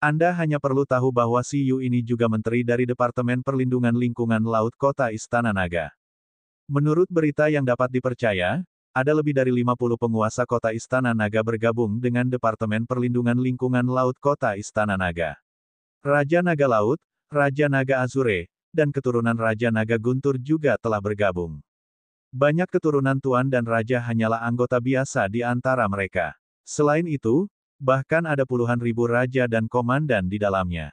Anda hanya perlu tahu bahwa Si Yu ini juga menteri dari Departemen Perlindungan Lingkungan Laut Kota Istana Naga. Menurut berita yang dapat dipercaya, ada lebih dari 50 penguasa Kota Istana Naga bergabung dengan Departemen Perlindungan Lingkungan Laut Kota Istana Naga. Raja Naga Laut, Raja Naga Azure, dan keturunan Raja Naga Guntur juga telah bergabung. Banyak keturunan tuan dan raja hanyalah anggota biasa di antara mereka. Selain itu, bahkan ada puluhan ribu raja dan komandan di dalamnya.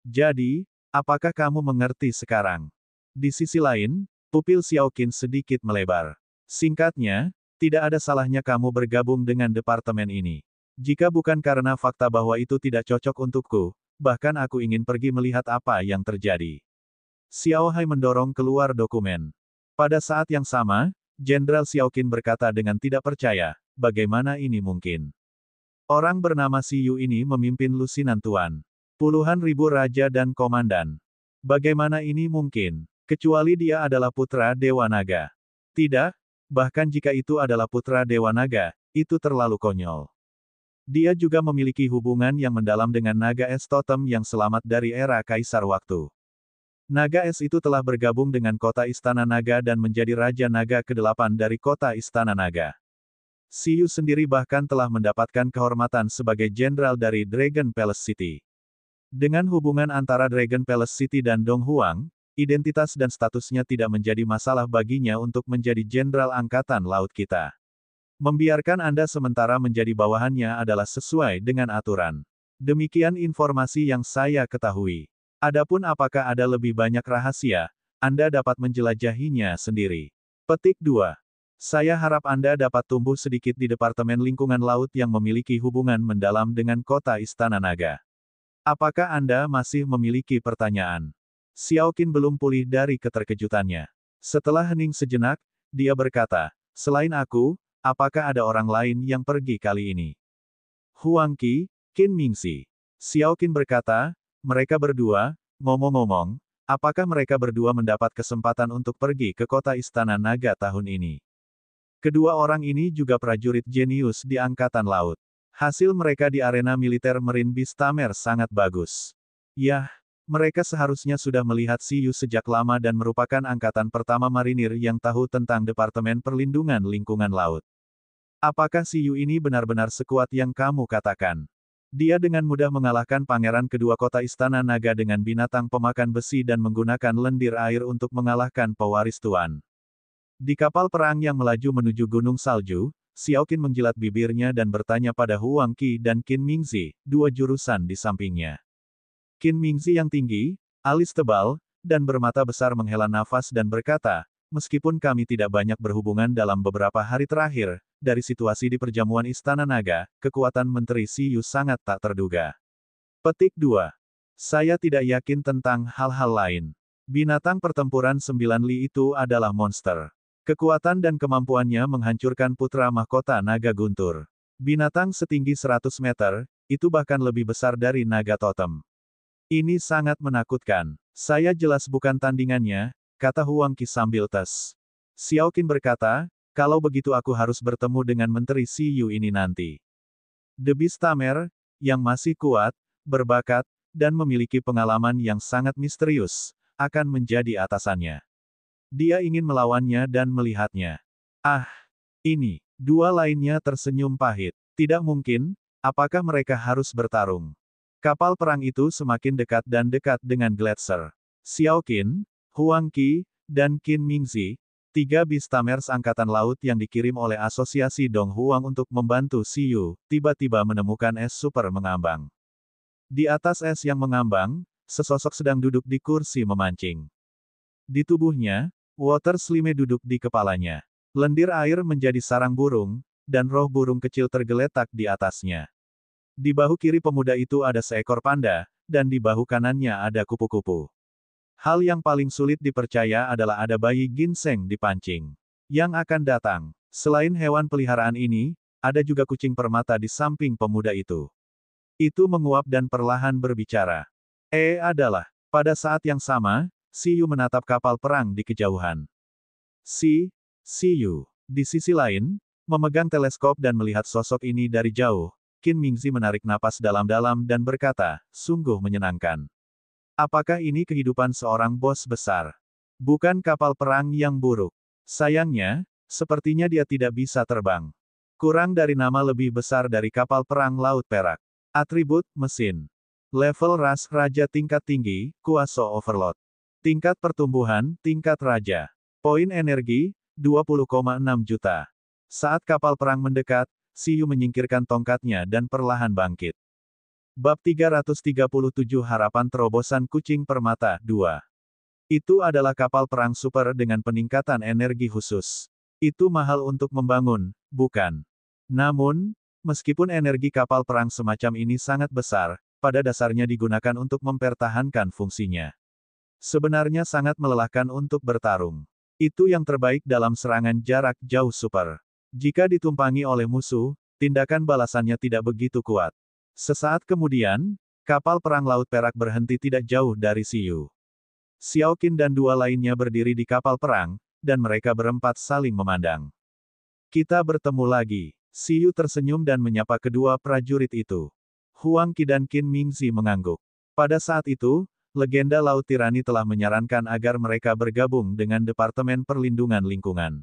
Jadi, apakah kamu mengerti sekarang? Di sisi lain, pupil Xiao Qin sedikit melebar. Singkatnya, tidak ada salahnya kamu bergabung dengan departemen ini. Jika bukan karena fakta bahwa itu tidak cocok untukku, bahkan aku ingin pergi melihat apa yang terjadi. Xiao Hai mendorong keluar dokumen. Pada saat yang sama, Jenderal Xiao Qin berkata dengan tidak percaya, bagaimana ini mungkin? Orang bernama Si Yu ini memimpin lusinan tuan. Puluhan ribu raja dan komandan. Bagaimana ini mungkin? Kecuali dia adalah putra Dewa Naga. Tidak, bahkan jika itu adalah putra Dewa Naga, itu terlalu konyol. Dia juga memiliki hubungan yang mendalam dengan Naga Es Totem yang selamat dari era Kaisar Waktu. Naga Es itu telah bergabung dengan kota Istana Naga dan menjadi Raja Naga ke-8 dari kota Istana Naga. Siyu sendiri bahkan telah mendapatkan kehormatan sebagai jenderal dari Dragon Palace City. Dengan hubungan antara Dragon Palace City dan Dong Huang, identitas dan statusnya tidak menjadi masalah baginya untuk menjadi jenderal angkatan laut kita. Membiarkan Anda sementara menjadi bawahannya adalah sesuai dengan aturan. Demikian informasi yang saya ketahui. Adapun apakah ada lebih banyak rahasia, Anda dapat menjelajahinya sendiri. Petik 2. Saya harap Anda dapat tumbuh sedikit di Departemen Lingkungan Laut yang memiliki hubungan mendalam dengan kota Istana Naga. Apakah Anda masih memiliki pertanyaan? Xiao Qin belum pulih dari keterkejutannya. Setelah hening sejenak, dia berkata, selain aku, apakah ada orang lain yang pergi kali ini? Huang Qi, Qin Mingxi. Xiao Qin berkata, mereka berdua, ngomong-ngomong, apakah mereka berdua mendapat kesempatan untuk pergi ke kota Istana Naga tahun ini? Kedua orang ini juga prajurit jenius di Angkatan Laut. Hasil mereka di arena militer Marine Beast Tamer sangat bagus. Yah, mereka seharusnya sudah melihat Siyu sejak lama dan merupakan angkatan pertama marinir yang tahu tentang Departemen Perlindungan Lingkungan Laut. Apakah Siyu ini benar-benar sekuat yang kamu katakan? Dia dengan mudah mengalahkan pangeran kedua kota Istana Naga dengan binatang pemakan besi dan menggunakan lendir air untuk mengalahkan pewaris tuan. Di kapal perang yang melaju menuju Gunung Salju, Xiao Qin menjilat bibirnya dan bertanya pada Huang Qi dan Qin Mingxi, dua jurusan di sampingnya. Qin Mingxi yang tinggi, alis tebal, dan bermata besar menghela nafas dan berkata, meskipun kami tidak banyak berhubungan dalam beberapa hari terakhir, dari situasi di perjamuan Istana Naga, kekuatan Menteri Siyu sangat tak terduga. Petik 2. Saya tidak yakin tentang hal-hal lain. Binatang pertempuran 9 Li itu adalah monster. Kekuatan dan kemampuannya menghancurkan putra mahkota naga guntur. Binatang setinggi 100 meter, itu bahkan lebih besar dari naga totem. Ini sangat menakutkan. Saya jelas bukan tandingannya, kata Huang Qi sambil tes. Xiao Qin berkata, kalau begitu aku harus bertemu dengan Menteri Siyu ini nanti. The Beast Tamer, yang masih kuat, berbakat, dan memiliki pengalaman yang sangat misterius, akan menjadi atasannya. Dia ingin melawannya dan melihatnya. Ah, ini. Dua lainnya tersenyum pahit. Tidak mungkin, apakah mereka harus bertarung? Kapal perang itu semakin dekat dan dekat dengan Gletser. Xiao Qin, Huang Qi, dan Qin Mingxi, tiga Beastamers angkatan laut yang dikirim oleh Asosiasi Dong Huang untuk membantu Siyu, tiba-tiba menemukan es super mengambang. Di atas es yang mengambang, sesosok sedang duduk di kursi memancing. Di tubuhnya, Water Slime duduk di kepalanya. Lendir air menjadi sarang burung, dan roh burung kecil tergeletak di atasnya. Di bahu kiri pemuda itu ada seekor panda, dan di bahu kanannya ada kupu-kupu. Hal yang paling sulit dipercaya adalah ada bayi ginseng dipancing. Yang akan datang. Selain hewan peliharaan ini, ada juga kucing permata di samping pemuda itu. Itu menguap dan perlahan berbicara. Adalah. Pada saat yang sama, Siyu menatap kapal perang di kejauhan. Siyu. Di sisi lain, memegang teleskop dan melihat sosok ini dari jauh, Qin Mingxi menarik napas dalam-dalam dan berkata, sungguh menyenangkan. Apakah ini kehidupan seorang bos besar? Bukan kapal perang yang buruk. Sayangnya, sepertinya dia tidak bisa terbang. Kurang dari nama lebih besar dari kapal perang Laut Perak. Atribut, mesin. Level ras, raja tingkat tinggi, kuasa overload. Tingkat pertumbuhan, tingkat raja. Poin energi, 20,6 juta. Saat kapal perang mendekat, Siyu menyingkirkan tongkatnya dan perlahan bangkit. Bab 337 Harapan Terobosan Kucing Permata 2. Itu adalah kapal perang super dengan peningkatan energi khusus. Itu mahal untuk membangun, bukan? Namun, meskipun energi kapal perang semacam ini sangat besar, pada dasarnya digunakan untuk mempertahankan fungsinya. Sebenarnya sangat melelahkan untuk bertarung. Itu yang terbaik dalam serangan jarak jauh super. Jika ditumpangi oleh musuh, tindakan balasannya tidak begitu kuat. Sesaat kemudian, kapal perang Laut Perak berhenti tidak jauh dari Siyu. Xiao Qin dan dua lainnya berdiri di kapal perang, dan mereka berempat saling memandang. Kita bertemu lagi. Xiu tersenyum dan menyapa kedua prajurit itu. Huang Qi dan Qin Mingzi mengangguk. Pada saat itu, legenda Laut Tirani telah menyarankan agar mereka bergabung dengan Departemen Perlindungan Lingkungan.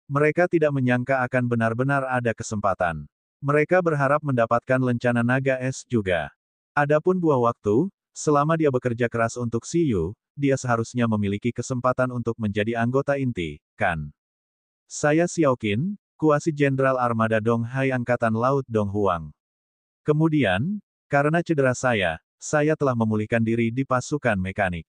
Mereka tidak menyangka akan benar-benar ada kesempatan. Mereka berharap mendapatkan lencana naga es juga. Adapun buah waktu, selama dia bekerja keras untuk Xiu, dia seharusnya memiliki kesempatan untuk menjadi anggota inti, kan? Saya Xiao Qin, Kuasi Jenderal Armada Donghai Angkatan Laut Dong Huang. Kemudian, karena cedera saya telah memulihkan diri di pasukan mekanik.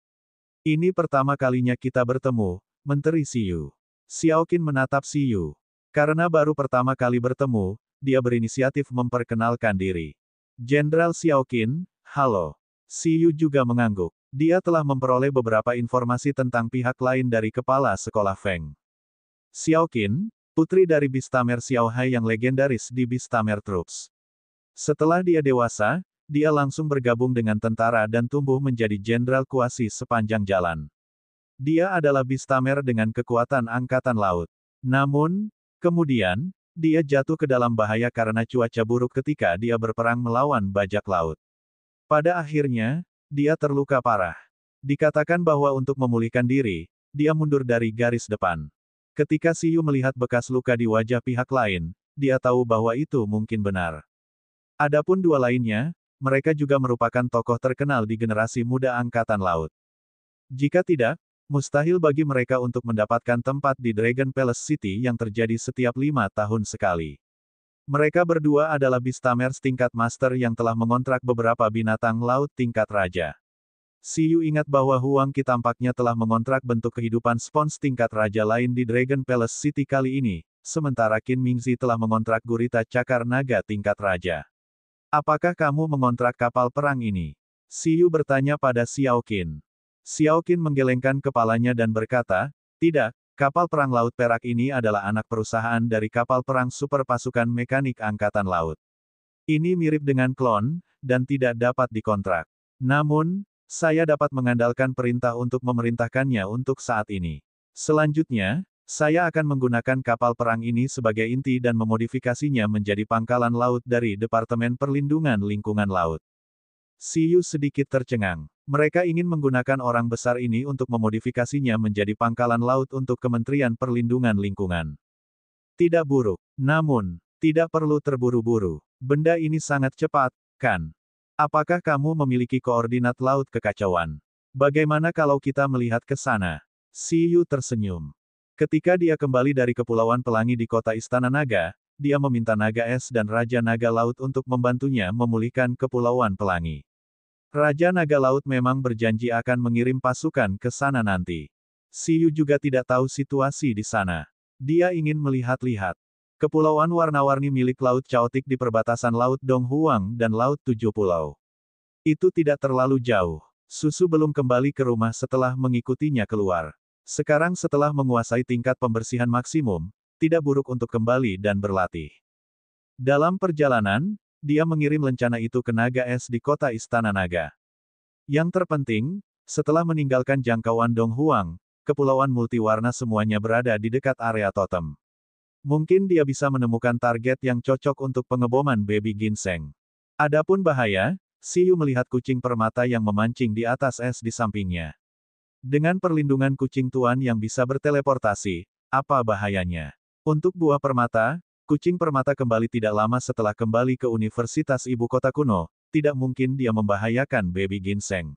Ini pertama kalinya kita bertemu, Menteri Xiu. Xiao Qin menatap Xiu. Karena baru pertama kali bertemu, dia berinisiatif memperkenalkan diri. Jenderal Xiao Qin, halo. Xiu juga mengangguk. Dia telah memperoleh beberapa informasi tentang pihak lain dari kepala sekolah Feng. Xiao Qin, putri dari Bistamer Xiao Hai yang legendaris di Bistamer Troops. Setelah dia dewasa, dia langsung bergabung dengan tentara dan tumbuh menjadi jenderal kuasi sepanjang jalan. Dia adalah Bistamer dengan kekuatan angkatan laut. Namun, kemudian, dia jatuh ke dalam bahaya karena cuaca buruk ketika dia berperang melawan bajak laut. Pada akhirnya, dia terluka parah. Dikatakan bahwa untuk memulihkan diri, dia mundur dari garis depan. Ketika Xiu melihat bekas luka di wajah pihak lain, dia tahu bahwa itu mungkin benar. Adapun dua lainnya, mereka juga merupakan tokoh terkenal di generasi muda angkatan laut. Jika tidak, mustahil bagi mereka untuk mendapatkan tempat di Dragon Palace City yang terjadi setiap 5 tahun sekali. Mereka berdua adalah Bistamers tingkat master yang telah mengontrak beberapa binatang laut tingkat raja. Xiu ingat bahwa Huang Qi tampaknya telah mengontrak bentuk kehidupan spons tingkat raja lain di Dragon Palace City kali ini, sementara Qin Mingzi telah mengontrak gurita cakar naga tingkat raja. Apakah kamu mengontrak kapal perang ini? Xiu bertanya pada Xiao Qin. Xiao Qin menggelengkan kepalanya dan berkata, tidak, kapal perang laut perak ini adalah anak perusahaan dari kapal perang super pasukan mekanik angkatan laut. Ini mirip dengan klon, dan tidak dapat dikontrak. Namun, saya dapat mengandalkan perintah untuk memerintahkannya untuk saat ini. Selanjutnya, saya akan menggunakan kapal perang ini sebagai inti dan memodifikasinya menjadi pangkalan laut dari Departemen Perlindungan Lingkungan Laut. Xiu sedikit tercengang. Mereka ingin menggunakan orang besar ini untuk memodifikasinya menjadi pangkalan laut untuk Kementerian Perlindungan Lingkungan. Tidak buruk. Namun, tidak perlu terburu-buru. Benda ini sangat cepat, kan? Apakah kamu memiliki koordinat laut kekacauan? Bagaimana kalau kita melihat ke sana? Xiu tersenyum. Ketika dia kembali dari Kepulauan Pelangi di kota Istana Naga, dia meminta Naga Es dan Raja Naga Laut untuk membantunya memulihkan Kepulauan Pelangi. Raja Naga Laut memang berjanji akan mengirim pasukan ke sana nanti. Xiu juga tidak tahu situasi di sana. Dia ingin melihat-lihat. Kepulauan warna-warni milik Laut Chaotic di perbatasan Laut Dong Huang dan Laut Tujuh Pulau. Itu tidak terlalu jauh. Susu belum kembali ke rumah setelah mengikutinya keluar. Sekarang setelah menguasai tingkat pembersihan maksimum, tidak buruk untuk kembali dan berlatih. Dalam perjalanan, dia mengirim lencana itu ke Naga Es di kota Istana Naga. Yang terpenting, setelah meninggalkan jangkauan Dong Huang, kepulauan multiwarna semuanya berada di dekat area totem. Mungkin dia bisa menemukan target yang cocok untuk pengeboman baby ginseng. Adapun bahaya, Xiu melihat kucing permata yang memancing di atas es di sampingnya. Dengan perlindungan kucing tuan yang bisa berteleportasi, apa bahayanya? Untuk buah permata, kucing permata kembali tidak lama setelah kembali ke Universitas Ibu Kota Kuno, tidak mungkin dia membahayakan baby ginseng.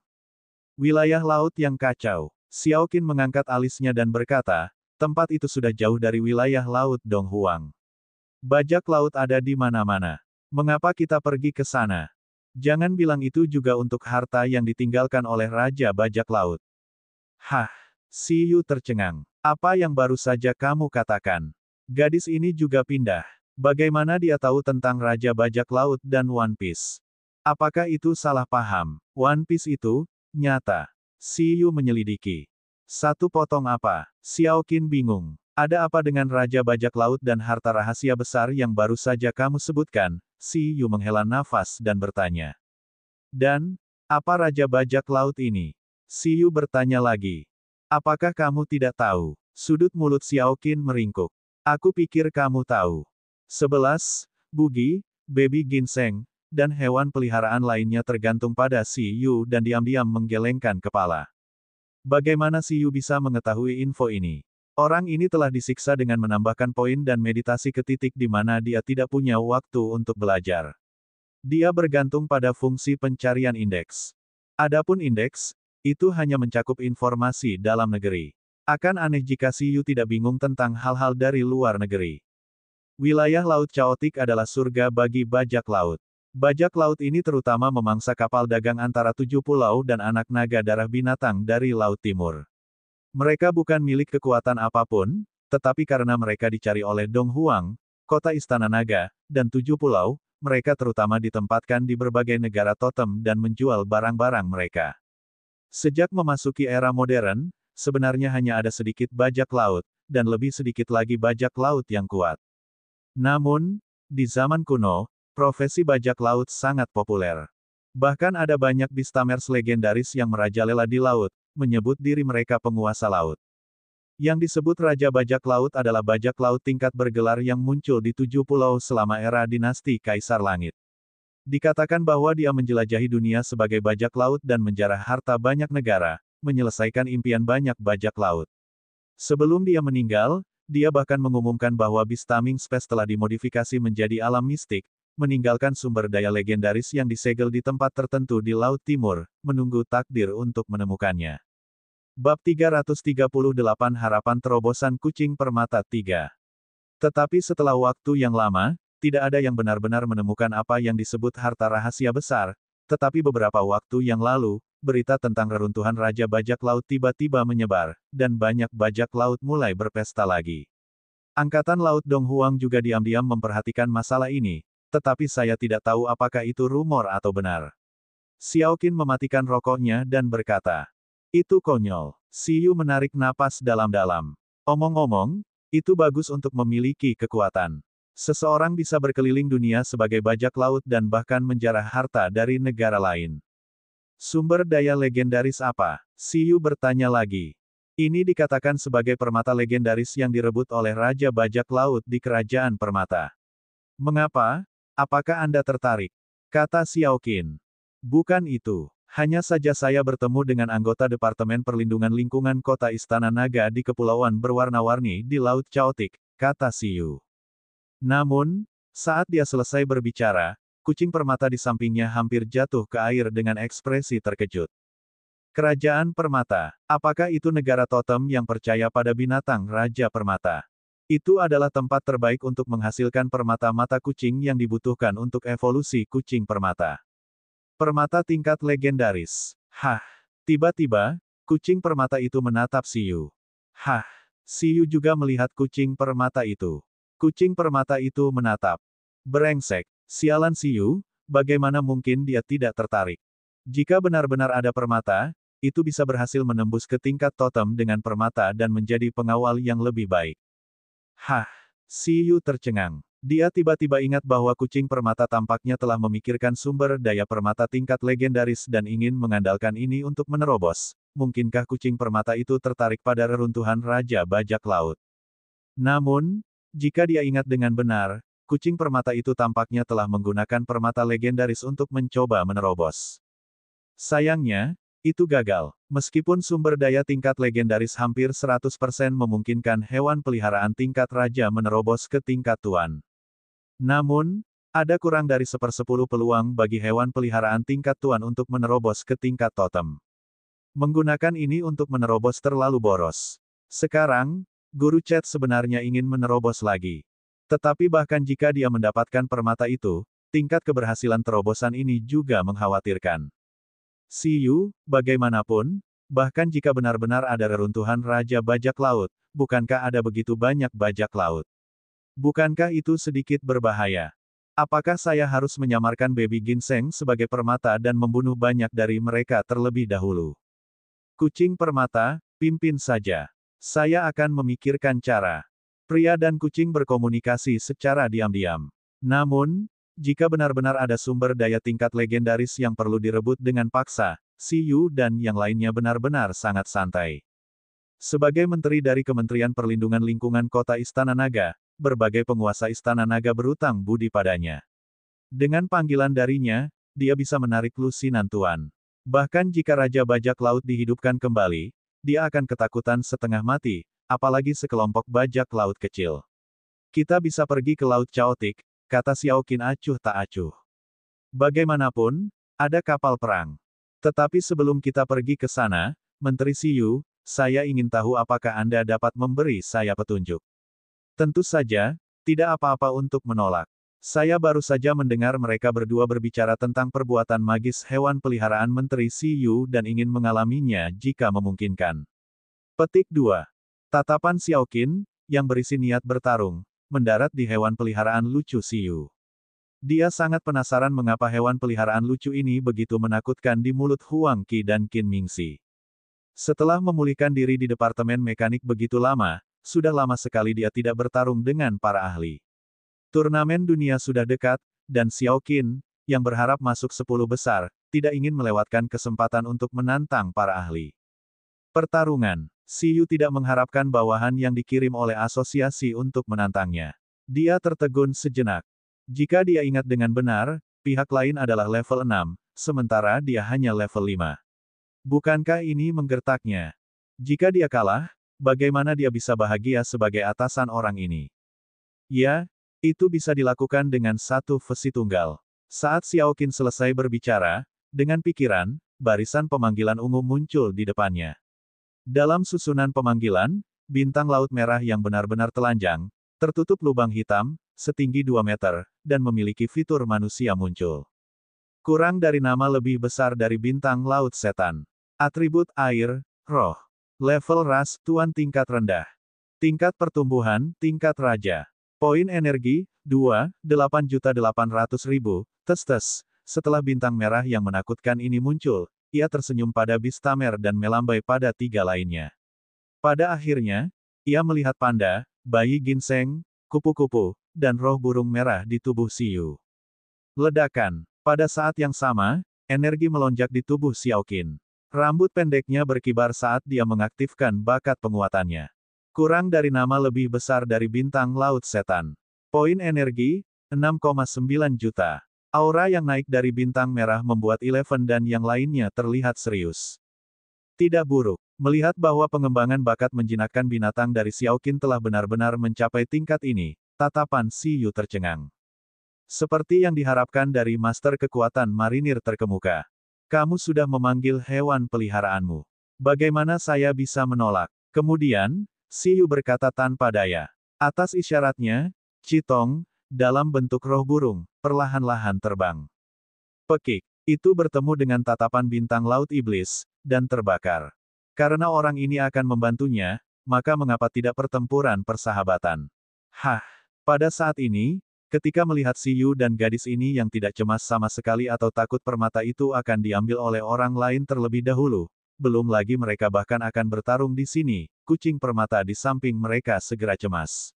Wilayah laut yang kacau. Xiao Qin mengangkat alisnya dan berkata, tempat itu sudah jauh dari wilayah laut Dong Huang. Bajak laut ada di mana-mana. Mengapa kita pergi ke sana? Jangan bilang itu juga untuk harta yang ditinggalkan oleh Raja Bajak Laut. Hah, Xiu tercengang. Apa yang baru saja kamu katakan? Gadis ini juga pindah. Bagaimana dia tahu tentang Raja Bajak Laut dan One Piece? Apakah itu salah paham? One Piece itu, nyata. Xiu menyelidiki. Satu potong apa? Xiao Qin bingung. Ada apa dengan Raja Bajak Laut dan harta rahasia besar yang baru saja kamu sebutkan? Xiu menghela nafas dan bertanya. Dan, apa Raja Bajak Laut ini? Siyu bertanya lagi. Apakah kamu tidak tahu? Sudut mulut Xiaoqin meringkuk. Aku pikir kamu tahu. 11. Bugi, baby ginseng, dan hewan peliharaan lainnya tergantung pada Siyu dan diam-diam menggelengkan kepala. Bagaimana Siyu bisa mengetahui info ini? Orang ini telah disiksa dengan menambahkan poin dan meditasi ke titik di mana dia tidak punya waktu untuk belajar. Dia bergantung pada fungsi pencarian indeks. Adapun indeks, itu hanya mencakup informasi dalam negeri. Akan aneh jika Siyu tidak bingung tentang hal-hal dari luar negeri. Wilayah Laut Chaotic adalah surga bagi bajak laut. Bajak laut ini terutama memangsa kapal dagang antara 7 pulau dan anak naga darah binatang dari Laut Timur. Mereka bukan milik kekuatan apapun, tetapi karena mereka dicari oleh Dong Huang, kota istana naga, dan 7 pulau, mereka terutama ditempatkan di berbagai negara totem dan menjual barang-barang mereka. Sejak memasuki era modern, sebenarnya hanya ada sedikit bajak laut, dan lebih sedikit lagi bajak laut yang kuat. Namun, di zaman kuno, profesi bajak laut sangat populer. Bahkan ada banyak Beastamers legendaris yang merajalela di laut, menyebut diri mereka penguasa laut. Yang disebut Raja Bajak Laut adalah bajak laut tingkat bergelar yang muncul di 7 pulau selama era dinasti Kaisar Langit. Dikatakan bahwa dia menjelajahi dunia sebagai bajak laut dan menjarah harta banyak negara, menyelesaikan impian banyak bajak laut. Sebelum dia meninggal, dia bahkan mengumumkan bahwa Beastaming Space telah dimodifikasi menjadi alam mistik, meninggalkan sumber daya legendaris yang disegel di tempat tertentu di Laut Timur, menunggu takdir untuk menemukannya. Bab 338 Harapan Terobosan Kucing Permata 3. Tetapi setelah waktu yang lama, tidak ada yang benar-benar menemukan apa yang disebut harta rahasia besar, tetapi beberapa waktu yang lalu, berita tentang reruntuhan Raja Bajak Laut tiba-tiba menyebar, dan banyak bajak laut mulai berpesta lagi. Angkatan Laut Dong Huang juga diam-diam memperhatikan masalah ini, tetapi saya tidak tahu apakah itu rumor atau benar. Xiaoqin mematikan rokoknya dan berkata, itu konyol. Siyu menarik napas dalam-dalam. Omong-omong, itu bagus untuk memiliki kekuatan. Seseorang bisa berkeliling dunia sebagai bajak laut dan bahkan menjarah harta dari negara lain. Sumber daya legendaris apa? Siyu bertanya lagi. Ini dikatakan sebagai permata legendaris yang direbut oleh Raja Bajak Laut di Kerajaan Permata. Mengapa? Apakah Anda tertarik? Kata Xiaoqin. Bukan itu. Hanya saja saya bertemu dengan anggota Departemen Perlindungan Lingkungan Kota Istana Naga di Kepulauan Berwarna-Warni di Laut Chaotic, kata Siyu. Namun, saat dia selesai berbicara, kucing permata di sampingnya hampir jatuh ke air dengan ekspresi terkejut. Kerajaan Permata. Apakah itu negara totem yang percaya pada binatang Raja Permata? Itu adalah tempat terbaik untuk menghasilkan permata mata kucing yang dibutuhkan untuk evolusi kucing permata. Permata tingkat legendaris. Hah. Tiba-tiba, kucing permata itu menatap Siyu. Hah. Siyu juga melihat kucing permata itu. Kucing permata itu menatap. Brengsek. Sialan Siyu, bagaimana mungkin dia tidak tertarik? Jika benar-benar ada permata, itu bisa berhasil menembus ke tingkat totem dengan permata dan menjadi pengawal yang lebih baik. Hah, Siyu tercengang. Dia tiba-tiba ingat bahwa kucing permata tampaknya telah memikirkan sumber daya permata tingkat legendaris dan ingin mengandalkan ini untuk menerobos. Mungkinkah kucing permata itu tertarik pada reruntuhan Raja Bajak Laut? Namun, jika dia ingat dengan benar, kucing permata itu tampaknya telah menggunakan permata legendaris untuk mencoba menerobos. Sayangnya, itu gagal. Meskipun sumber daya tingkat legendaris hampir 100% memungkinkan hewan peliharaan tingkat raja menerobos ke tingkat tuan. Namun, ada kurang dari 1/10 peluang bagi hewan peliharaan tingkat tuan untuk menerobos ke tingkat totem. Menggunakan ini untuk menerobos terlalu boros. Sekarang, Guru Chat sebenarnya ingin menerobos lagi. Tetapi bahkan jika dia mendapatkan permata itu, tingkat keberhasilan terobosan ini juga mengkhawatirkan. Siyu, bagaimanapun, bahkan jika benar-benar ada reruntuhan Raja Bajak Laut, bukankah ada begitu banyak bajak laut? Bukankah itu sedikit berbahaya? Apakah saya harus menyamarkan baby ginseng sebagai permata dan membunuh banyak dari mereka terlebih dahulu? Kucing permata, pimpin saja. Saya akan memikirkan cara. Pria dan kucing berkomunikasi secara diam-diam. Namun, jika benar-benar ada sumber daya tingkat legendaris yang perlu direbut dengan paksa, Xiyu dan yang lainnya benar-benar sangat santai. Sebagai menteri dari Kementerian Perlindungan Lingkungan Kota Istana Naga, berbagai penguasa Istana Naga berutang budi padanya. Dengan panggilan darinya, dia bisa menarik lusinan tuan. Bahkan jika Raja Bajak Laut dihidupkan kembali, dia akan ketakutan setengah mati, apalagi sekelompok bajak laut kecil. Kita bisa pergi ke Laut Chaotic, kata Xiaoqin acuh tak acuh. Bagaimanapun, ada kapal perang. Tetapi sebelum kita pergi ke sana, Menteri Xiyu, saya ingin tahu apakah Anda dapat memberi saya petunjuk. Tentu saja, tidak apa-apa untuk menolak. Saya baru saja mendengar mereka berdua berbicara tentang perbuatan magis hewan peliharaan Menteri Xiyu dan ingin mengalaminya jika memungkinkan. Petik 2. Tatapan Xiaoqin, yang berisi niat bertarung, mendarat di hewan peliharaan lucu Xiyu. Dia sangat penasaran mengapa hewan peliharaan lucu ini begitu menakutkan di mulut Huang Qi dan Qin Mingxi. Setelah memulihkan diri di departemen mekanik begitu lama, sudah lama sekali dia tidak bertarung dengan para ahli. Turnamen dunia sudah dekat, dan Xiaoqin, yang berharap masuk 10 besar, tidak ingin melewatkan kesempatan untuk menantang para ahli. Pertarungan. Xiyu tidak mengharapkan bawahan yang dikirim oleh asosiasi untuk menantangnya. Dia tertegun sejenak. Jika dia ingat dengan benar, pihak lain adalah level 6, sementara dia hanya level 5. Bukankah ini menggertaknya? Jika dia kalah, bagaimana dia bisa bahagia sebagai atasan orang ini? Ya, itu bisa dilakukan dengan satu vesi tunggal. Saat Xiaoqin selesai berbicara, dengan pikiran, barisan pemanggilan ungu muncul di depannya. Dalam susunan pemanggilan, bintang laut merah yang benar-benar telanjang, tertutup lubang hitam, setinggi 2 meter, dan memiliki fitur manusia muncul. Kurang dari nama lebih besar dari bintang laut setan. Atribut air, roh. Level ras, tuan tingkat rendah. Tingkat pertumbuhan, tingkat raja. Poin energi, 2.8.800.000, tes. Setelah bintang merah yang menakutkan ini muncul, ia tersenyum pada Bistamer dan melambai pada 3 lainnya. Pada akhirnya, ia melihat panda, bayi ginseng, kupu-kupu, dan roh burung merah di tubuh Xiyu. Ledakan. Pada saat yang sama, energi melonjak di tubuh Xiaoqin. Rambut pendeknya berkibar saat dia mengaktifkan bakat penguatannya. Kurang dari nama lebih besar dari bintang laut setan. Poin energi, 6,9 juta. Aura yang naik dari bintang merah membuat Eleven dan yang lainnya terlihat serius. Tidak buruk. Melihat bahwa pengembangan bakat menjinakkan binatang dari Xiaoqin telah benar-benar mencapai tingkat ini, tatapan Xiyu tercengang. Seperti yang diharapkan dari Master Kekuatan Marinir terkemuka. Kamu sudah memanggil hewan peliharaanmu. Bagaimana saya bisa menolak? Kemudian, Xiyu berkata tanpa daya. Atas isyaratnya, Qitong, dalam bentuk roh burung, perlahan-lahan terbang. Pekik. Itu bertemu dengan tatapan bintang laut iblis, dan terbakar. Karena orang ini akan membantunya, maka mengapa tidak pertempuran persahabatan? Hah! Pada saat ini, ketika melihat Xiyu dan gadis ini yang tidak cemas sama sekali atau takut permata itu akan diambil oleh orang lain terlebih dahulu, belum lagi mereka bahkan akan bertarung di sini, kucing permata di samping mereka segera cemas.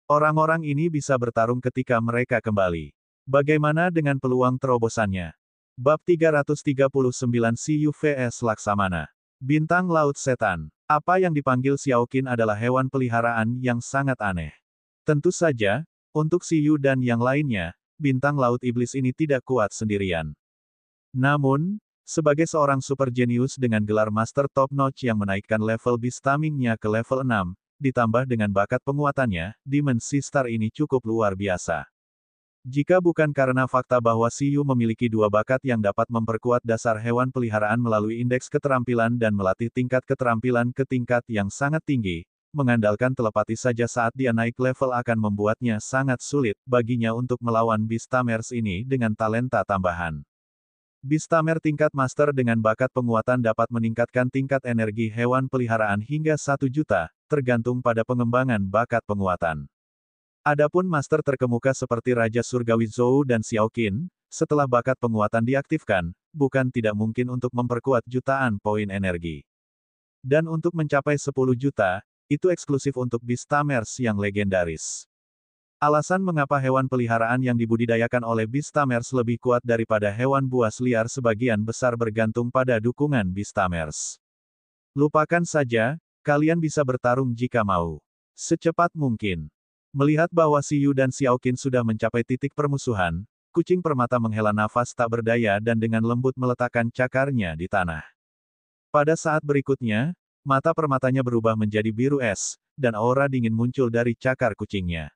Orang-orang ini bisa bertarung ketika mereka kembali. Bagaimana dengan peluang terobosannya? Bab 339 Xiyu vs Laksamana. Bintang Laut Setan. Apa yang dipanggil Xiaoqin adalah hewan peliharaan yang sangat aneh. Tentu saja, untuk Xiyu dan yang lainnya, bintang laut iblis ini tidak kuat sendirian. Namun, sebagai seorang super jenius dengan gelar Master Top Notch yang menaikkan level Bistamingnya ke level 6, ditambah dengan bakat penguatannya, dimensi star ini cukup luar biasa. Jika bukan karena fakta bahwa Xiyu memiliki 2 bakat yang dapat memperkuat dasar hewan peliharaan melalui indeks keterampilan dan melatih tingkat keterampilan ke tingkat yang sangat tinggi, mengandalkan telepati saja saat dia naik level akan membuatnya sangat sulit baginya untuk melawan Bistamers ini dengan talenta tambahan. Bistamer tingkat master dengan bakat penguatan dapat meningkatkan tingkat energi hewan peliharaan hingga 1 juta, tergantung pada pengembangan bakat penguatan. Adapun master terkemuka seperti Raja Surgawi Zhou dan Xiaoqin, setelah bakat penguatan diaktifkan, bukan tidak mungkin untuk memperkuat jutaan poin energi. Dan untuk mencapai 10 juta, itu eksklusif untuk Bistamers yang legendaris. Alasan mengapa hewan peliharaan yang dibudidayakan oleh Beastamers lebih kuat daripada hewan buas liar sebagian besar bergantung pada dukungan Beastamers. Lupakan saja, kalian bisa bertarung jika mau. Secepat mungkin. Melihat bahwa Xiyu dan Xiaoqin sudah mencapai titik permusuhan, kucing permata menghela nafas tak berdaya dan dengan lembut meletakkan cakarnya di tanah. Pada saat berikutnya, mata permatanya berubah menjadi biru es, dan aura dingin muncul dari cakar kucingnya.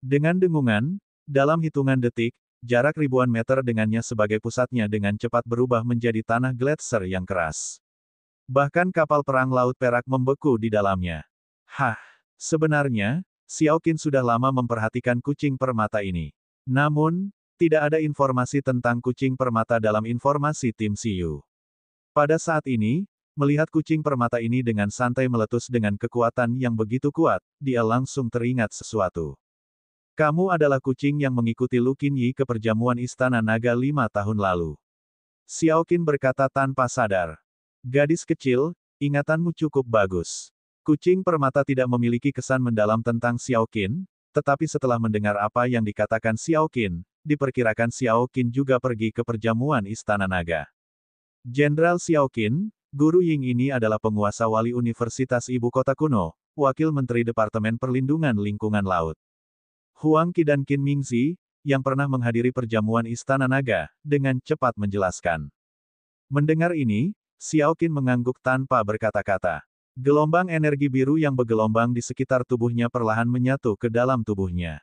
Dengan dengungan, dalam hitungan detik, jarak ribuan meter dengannya sebagai pusatnya dengan cepat berubah menjadi tanah gletser yang keras. Bahkan kapal perang Laut Perak membeku di dalamnya. Hah, sebenarnya, Xiaoqin sudah lama memperhatikan kucing permata ini. Namun, tidak ada informasi tentang kucing permata dalam informasi tim Xiyu. Pada saat ini, melihat kucing permata ini dengan santai meletus dengan kekuatan yang begitu kuat, dia langsung teringat sesuatu. Kamu adalah kucing yang mengikuti Lu Qinyi ke perjamuan Istana Naga 5 tahun lalu. Xiaoqin berkata tanpa sadar. Gadis kecil, ingatanmu cukup bagus. Kucing permata tidak memiliki kesan mendalam tentang Xiaoqin, tetapi setelah mendengar apa yang dikatakan Xiaoqin, diperkirakan Xiaoqin juga pergi ke perjamuan Istana Naga. Jenderal Xiaoqin, Guru Ying ini adalah penguasa wali Universitas Ibu Kota Kuno, Wakil Menteri Departemen Perlindungan Lingkungan Laut. Huang Qi dan Qin Mingzi, yang pernah menghadiri perjamuan Istana Naga, dengan cepat menjelaskan. Mendengar ini, Xiaoqin mengangguk tanpa berkata-kata. Gelombang energi biru yang bergelombang di sekitar tubuhnya perlahan menyatu ke dalam tubuhnya.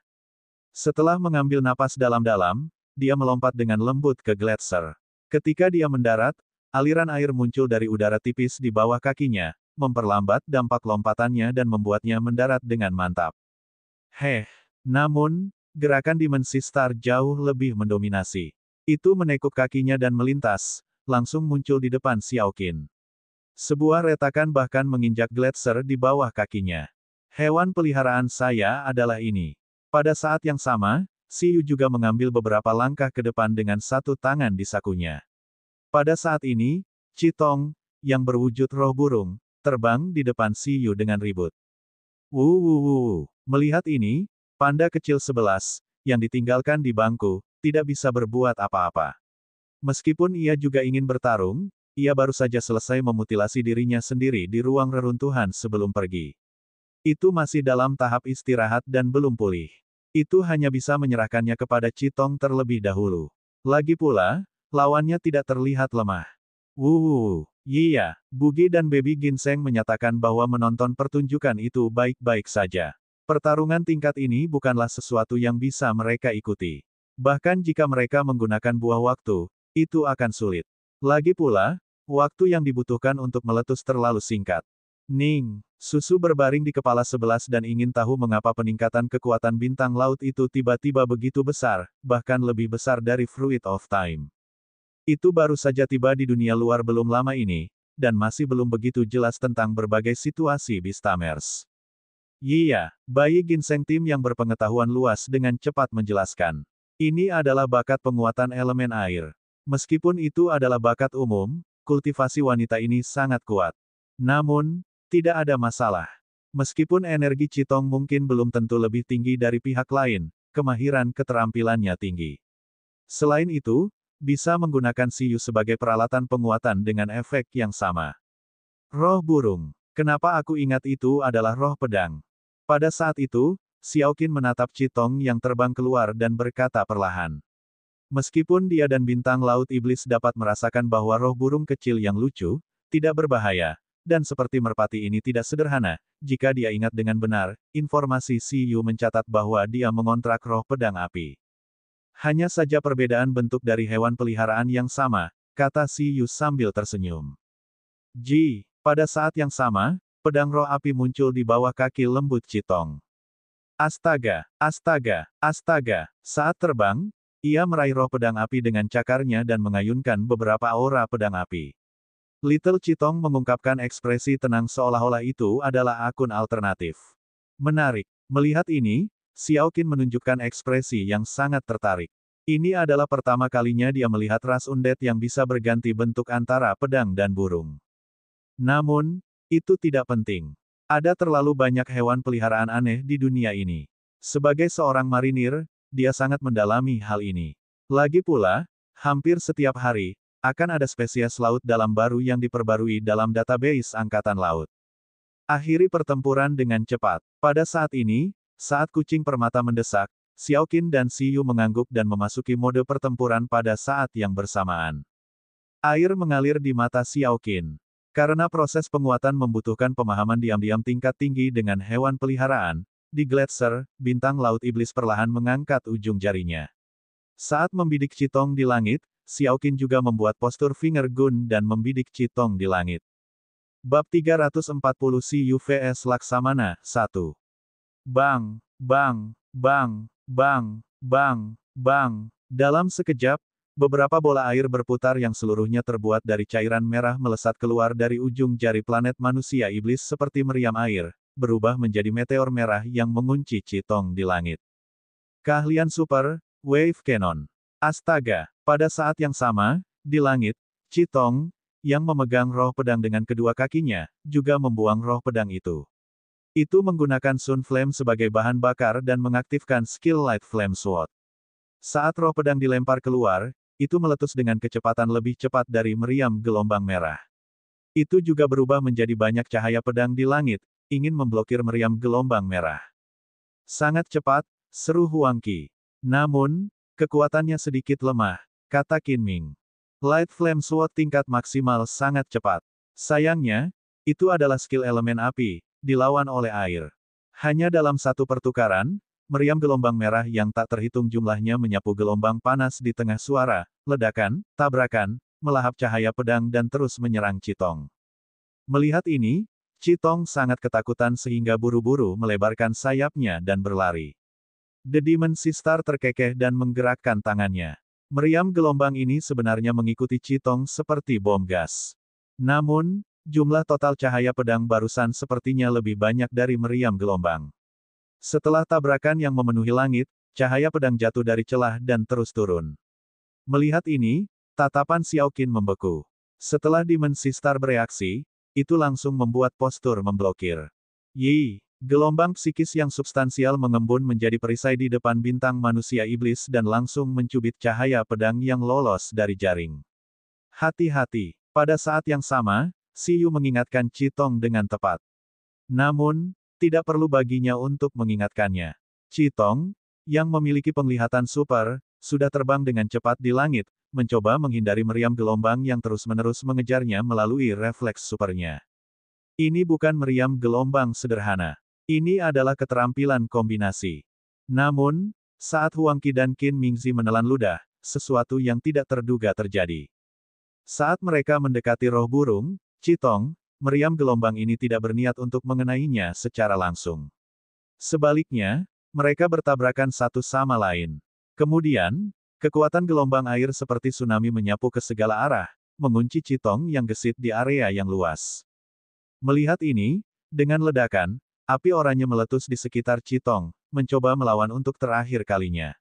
Setelah mengambil napas dalam-dalam, dia melompat dengan lembut ke gletser. Ketika dia mendarat, aliran air muncul dari udara tipis di bawah kakinya, memperlambat dampak lompatannya dan membuatnya mendarat dengan mantap. Namun, gerakan dimensi star jauh lebih mendominasi. Itu menekuk kakinya dan melintas, langsung muncul di depan Xiaoqin. Sebuah retakan bahkan menginjak gletser di bawah kakinya. Hewan peliharaan saya adalah ini. Pada saat yang sama, Xiyu juga mengambil beberapa langkah ke depan dengan satu tangan di sakunya. Pada saat ini, Qitong, yang berwujud roh burung, terbang di depan Xiyu dengan ribut. Melihat ini, panda kecil 11, yang ditinggalkan di bangku, tidak bisa berbuat apa-apa. Meskipun ia juga ingin bertarung, ia baru saja selesai memutilasi dirinya sendiri di ruang reruntuhan sebelum pergi. Itu masih dalam tahap istirahat dan belum pulih. Itu hanya bisa menyerahkannya kepada Qitong terlebih dahulu. Lagi pula, lawannya tidak terlihat lemah. Iya, Bugi dan Baby Ginseng menyatakan bahwa menonton pertunjukan itu baik-baik saja. Pertarungan tingkat ini bukanlah sesuatu yang bisa mereka ikuti. Bahkan jika mereka menggunakan buah waktu, itu akan sulit. Lagi pula, waktu yang dibutuhkan untuk meletus terlalu singkat. Ning, susu berbaring di kepala 11 dan ingin tahu mengapa peningkatan kekuatan bintang laut itu tiba-tiba begitu besar, bahkan lebih besar dari Fruit of Time. Itu baru saja tiba di dunia luar belum lama ini, dan masih belum begitu jelas tentang berbagai situasi Beastamers. Iya, bayi ginseng tim yang berpengetahuan luas dengan cepat menjelaskan. Ini adalah bakat penguatan elemen air. Meskipun itu adalah bakat umum, kultivasi wanita ini sangat kuat. Namun, tidak ada masalah. Meskipun energi Qitong mungkin belum tentu lebih tinggi dari pihak lain, kemahiran keterampilannya tinggi. Selain itu, bisa menggunakan Xiyu sebagai peralatan penguatan dengan efek yang sama. Roh burung. Kenapa aku ingat itu adalah roh pedang? Pada saat itu, Xiaoqin menatap Qitong yang terbang keluar dan berkata perlahan. Meskipun dia dan bintang laut iblis dapat merasakan bahwa roh burung kecil yang lucu, tidak berbahaya, dan seperti merpati ini tidak sederhana, jika dia ingat dengan benar, informasi Xiyu mencatat bahwa dia mengontrak roh pedang api. Hanya saja perbedaan bentuk dari hewan peliharaan yang sama, kata Xiyu sambil tersenyum. Pada saat yang sama, pedang roh api muncul di bawah kaki lembut Qitong. Astaga, astaga, astaga. Saat terbang, ia meraih roh pedang api dengan cakarnya dan mengayunkan beberapa aura pedang api. Little Qitong mengungkapkan ekspresi tenang seolah-olah itu adalah akun alternatif. Menarik. Melihat ini, Xiaoqin menunjukkan ekspresi yang sangat tertarik. Ini adalah pertama kalinya dia melihat ras undead yang bisa berganti bentuk antara pedang dan burung. Namun, itu tidak penting. Ada terlalu banyak hewan peliharaan aneh di dunia ini. Sebagai seorang marinir, dia sangat mendalami hal ini. Lagi pula, hampir setiap hari, akan ada spesies laut dalam baru yang diperbarui dalam database Angkatan Laut. Akhiri pertempuran dengan cepat. Pada saat ini, saat kucing permata mendesak, Xiao Qin dan Si Yu mengangguk dan memasuki mode pertempuran pada saat yang bersamaan. Air mengalir di mata Xiao Qin. Karena proses penguatan membutuhkan pemahaman diam-diam tingkat tinggi dengan hewan peliharaan, di Gletser, bintang laut iblis perlahan mengangkat ujung jarinya. Saat membidik Citong di langit, Xiao Qin juga membuat postur finger gun dan membidik Citong di langit. Bab 340 Si Yu vs Laksamana, 1. Bang, bang, bang, bang, bang, bang. Dalam sekejap, beberapa bola air berputar yang seluruhnya terbuat dari cairan merah melesat keluar dari ujung jari planet manusia iblis seperti meriam air, berubah menjadi meteor merah yang mengunci Citong di langit. Keahlian super, Wave Cannon. Astaga, pada saat yang sama, di langit, Citong, yang memegang roh pedang dengan kedua kakinya, juga membuang roh pedang itu. Itu menggunakan Sun Flame sebagai bahan bakar dan mengaktifkan skill Light Flame Sword. Saat roh pedang dilempar keluar, itu meletus dengan kecepatan lebih cepat dari meriam gelombang merah. Itu juga berubah menjadi banyak cahaya pedang di langit, ingin memblokir meriam gelombang merah. Sangat cepat, seru Huang Qi. Namun, kekuatannya sedikit lemah, kata Qin Ming. Light Flame Sword tingkat maksimal sangat cepat. Sayangnya, itu adalah skill elemen api, dilawan oleh air. Hanya dalam satu pertukaran, meriam gelombang merah yang tak terhitung jumlahnya menyapu gelombang panas di tengah suara, ledakan, tabrakan, melahap cahaya pedang dan terus menyerang Citong. Melihat ini, Citong sangat ketakutan sehingga buru-buru melebarkan sayapnya dan berlari. The Demon Sistar terkekeh dan menggerakkan tangannya. Meriam gelombang ini sebenarnya mengikuti Citong seperti bom gas. Namun, jumlah total cahaya pedang barusan sepertinya lebih banyak dari meriam gelombang. Setelah tabrakan yang memenuhi langit, cahaya pedang jatuh dari celah dan terus turun. Melihat ini, tatapan Xiao Qin membeku. Setelah Demon Sistar bereaksi, itu langsung membuat postur memblokir. Yi, gelombang psikis yang substansial mengembun menjadi perisai di depan bintang manusia iblis dan langsung mencubit cahaya pedang yang lolos dari jaring. Hati-hati, pada saat yang sama, Si Yu mengingatkan Citong dengan tepat. Namun, tidak perlu baginya untuk mengingatkannya. Citong, yang memiliki penglihatan super, sudah terbang dengan cepat di langit, mencoba menghindari meriam gelombang yang terus-menerus mengejarnya melalui refleks supernya. Ini bukan meriam gelombang sederhana. Ini adalah keterampilan kombinasi. Namun, saat Huang Qi dan Qin Mingzi menelan ludah, sesuatu yang tidak terduga terjadi. Saat mereka mendekati roh burung, Citong, meriam gelombang ini tidak berniat untuk mengenainya secara langsung. Sebaliknya, mereka bertabrakan satu sama lain. Kemudian, kekuatan gelombang air seperti tsunami menyapu ke segala arah, mengunci Citong yang gesit di area yang luas. Melihat ini, dengan ledakan, api oranye meletus di sekitar Citong, mencoba melawan untuk terakhir kalinya.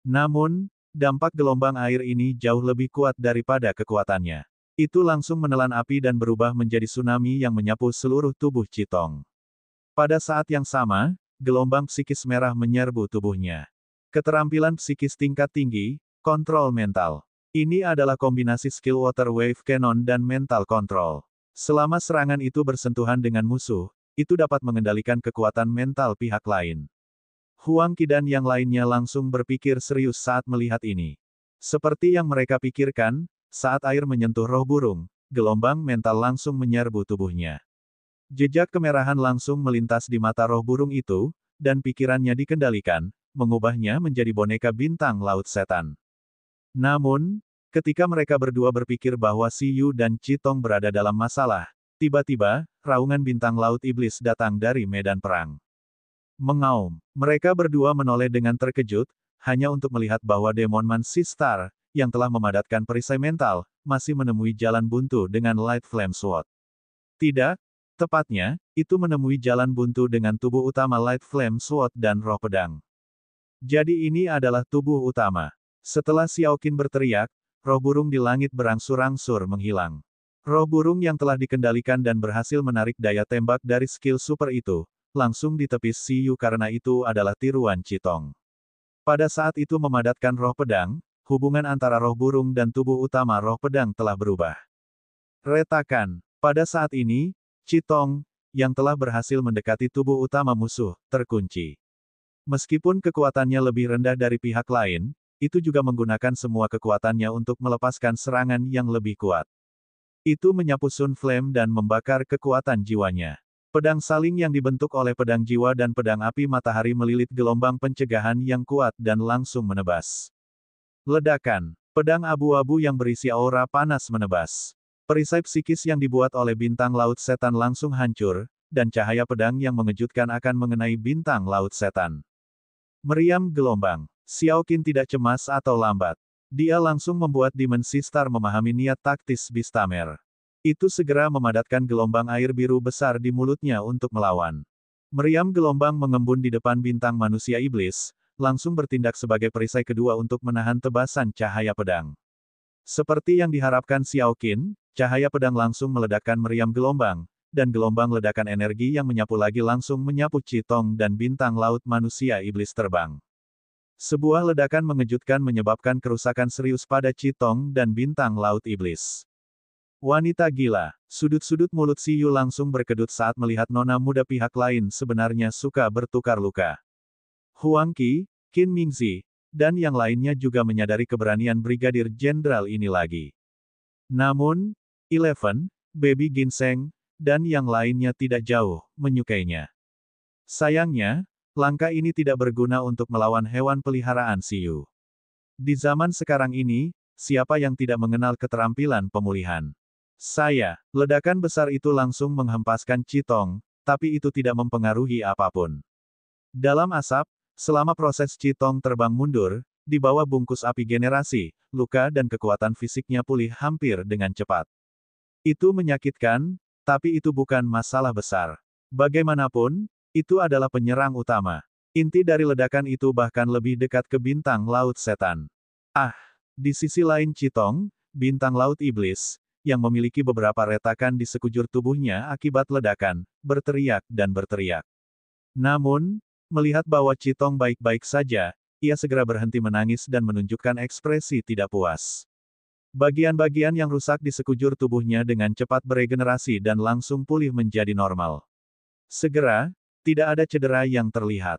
Namun, dampak gelombang air ini jauh lebih kuat daripada kekuatannya. Itu langsung menelan api dan berubah menjadi tsunami yang menyapu seluruh tubuh Citong. Pada saat yang sama, gelombang psikis merah menyerbu tubuhnya. Keterampilan psikis tingkat tinggi, kontrol mental. Ini adalah kombinasi skill Water Wave Cannon dan mental control. Selama serangan itu bersentuhan dengan musuh, itu dapat mengendalikan kekuatan mental pihak lain. Huang Qi dan yang lainnya langsung berpikir serius saat melihat ini. Seperti yang mereka pikirkan, saat air menyentuh roh burung, gelombang mental langsung menyerbu tubuhnya. Jejak kemerahan langsung melintas di mata roh burung itu, dan pikirannya dikendalikan, mengubahnya menjadi boneka bintang laut setan. Namun, ketika mereka berdua berpikir bahwa Si Yu dan Citong berada dalam masalah, tiba-tiba, raungan bintang laut iblis datang dari medan perang. Mengaum, mereka berdua menoleh dengan terkejut, hanya untuk melihat bahwa Demonman Sistar, yang telah memadatkan perisai mental, masih menemui jalan buntu dengan Light Flame Sword. Tidak, tepatnya, itu menemui jalan buntu dengan tubuh utama Light Flame Sword dan roh pedang. Jadi ini adalah tubuh utama. Setelah Xiao Qin berteriak, roh burung di langit berangsur-angsur menghilang. Roh burung yang telah dikendalikan dan berhasil menarik daya tembak dari skill super itu, langsung ditepis Siyu karena itu adalah tiruan Citong. Pada saat itu memadatkan roh pedang, hubungan antara roh burung dan tubuh utama roh pedang telah berubah. Retakan. Pada saat ini, Citong, yang telah berhasil mendekati tubuh utama musuh, terkunci. Meskipun kekuatannya lebih rendah dari pihak lain, itu juga menggunakan semua kekuatannya untuk melepaskan serangan yang lebih kuat. Itu menyapu Sun Flame dan membakar kekuatan jiwanya. Pedang saling yang dibentuk oleh pedang jiwa dan pedang api matahari melilit gelombang pencegahan yang kuat dan langsung menebas. Ledakan. Pedang abu-abu yang berisi aura panas menebas. Perisai psikis yang dibuat oleh bintang laut setan langsung hancur, dan cahaya pedang yang mengejutkan akan mengenai bintang laut setan. Meriam gelombang. Xiao Qin tidak cemas atau lambat. Dia langsung membuat dimensi star memahami niat taktis Bistamer. Itu segera memadatkan gelombang air biru besar di mulutnya untuk melawan. Meriam gelombang mengembun di depan bintang manusia iblis, langsung bertindak sebagai perisai kedua untuk menahan tebasan cahaya pedang. Seperti yang diharapkan Xiao Qin, cahaya pedang langsung meledakkan meriam gelombang, dan gelombang ledakan energi yang menyapu lagi langsung menyapu Citong dan bintang laut manusia iblis terbang. Sebuah ledakan mengejutkan menyebabkan kerusakan serius pada Citong dan bintang laut iblis. Wanita gila. Sudut-sudut mulut Siyu langsung berkedut saat melihat nona muda pihak lain sebenarnya suka bertukar luka. Huang Qi, Qin Mingzi, dan yang lainnya juga menyadari keberanian Brigadir Jenderal ini lagi. Namun, Eleven, Baby Ginseng, dan yang lainnya tidak jauh menyukainya. Sayangnya, langkah ini tidak berguna untuk melawan hewan peliharaan Siyu. Di zaman sekarang ini, siapa yang tidak mengenal keterampilan pemulihan? Ledakan besar itu langsung menghempaskan Citong, tapi itu tidak mempengaruhi apapun. Dalam asap, selama proses Citong terbang mundur, di bawah bungkus api generasi, luka dan kekuatan fisiknya pulih hampir dengan cepat. Itu menyakitkan, tapi itu bukan masalah besar. Bagaimanapun, itu adalah penyerang utama. Inti dari ledakan itu bahkan lebih dekat ke bintang laut setan. Di sisi lain Citong, bintang laut iblis, yang memiliki beberapa retakan di sekujur tubuhnya akibat ledakan, berteriak dan berteriak. Namun, melihat bahwa Citong baik-baik saja, ia segera berhenti menangis dan menunjukkan ekspresi tidak puas. Bagian-bagian yang rusak di sekujur tubuhnya dengan cepat beregenerasi dan langsung pulih menjadi normal. Segera, tidak ada cedera yang terlihat.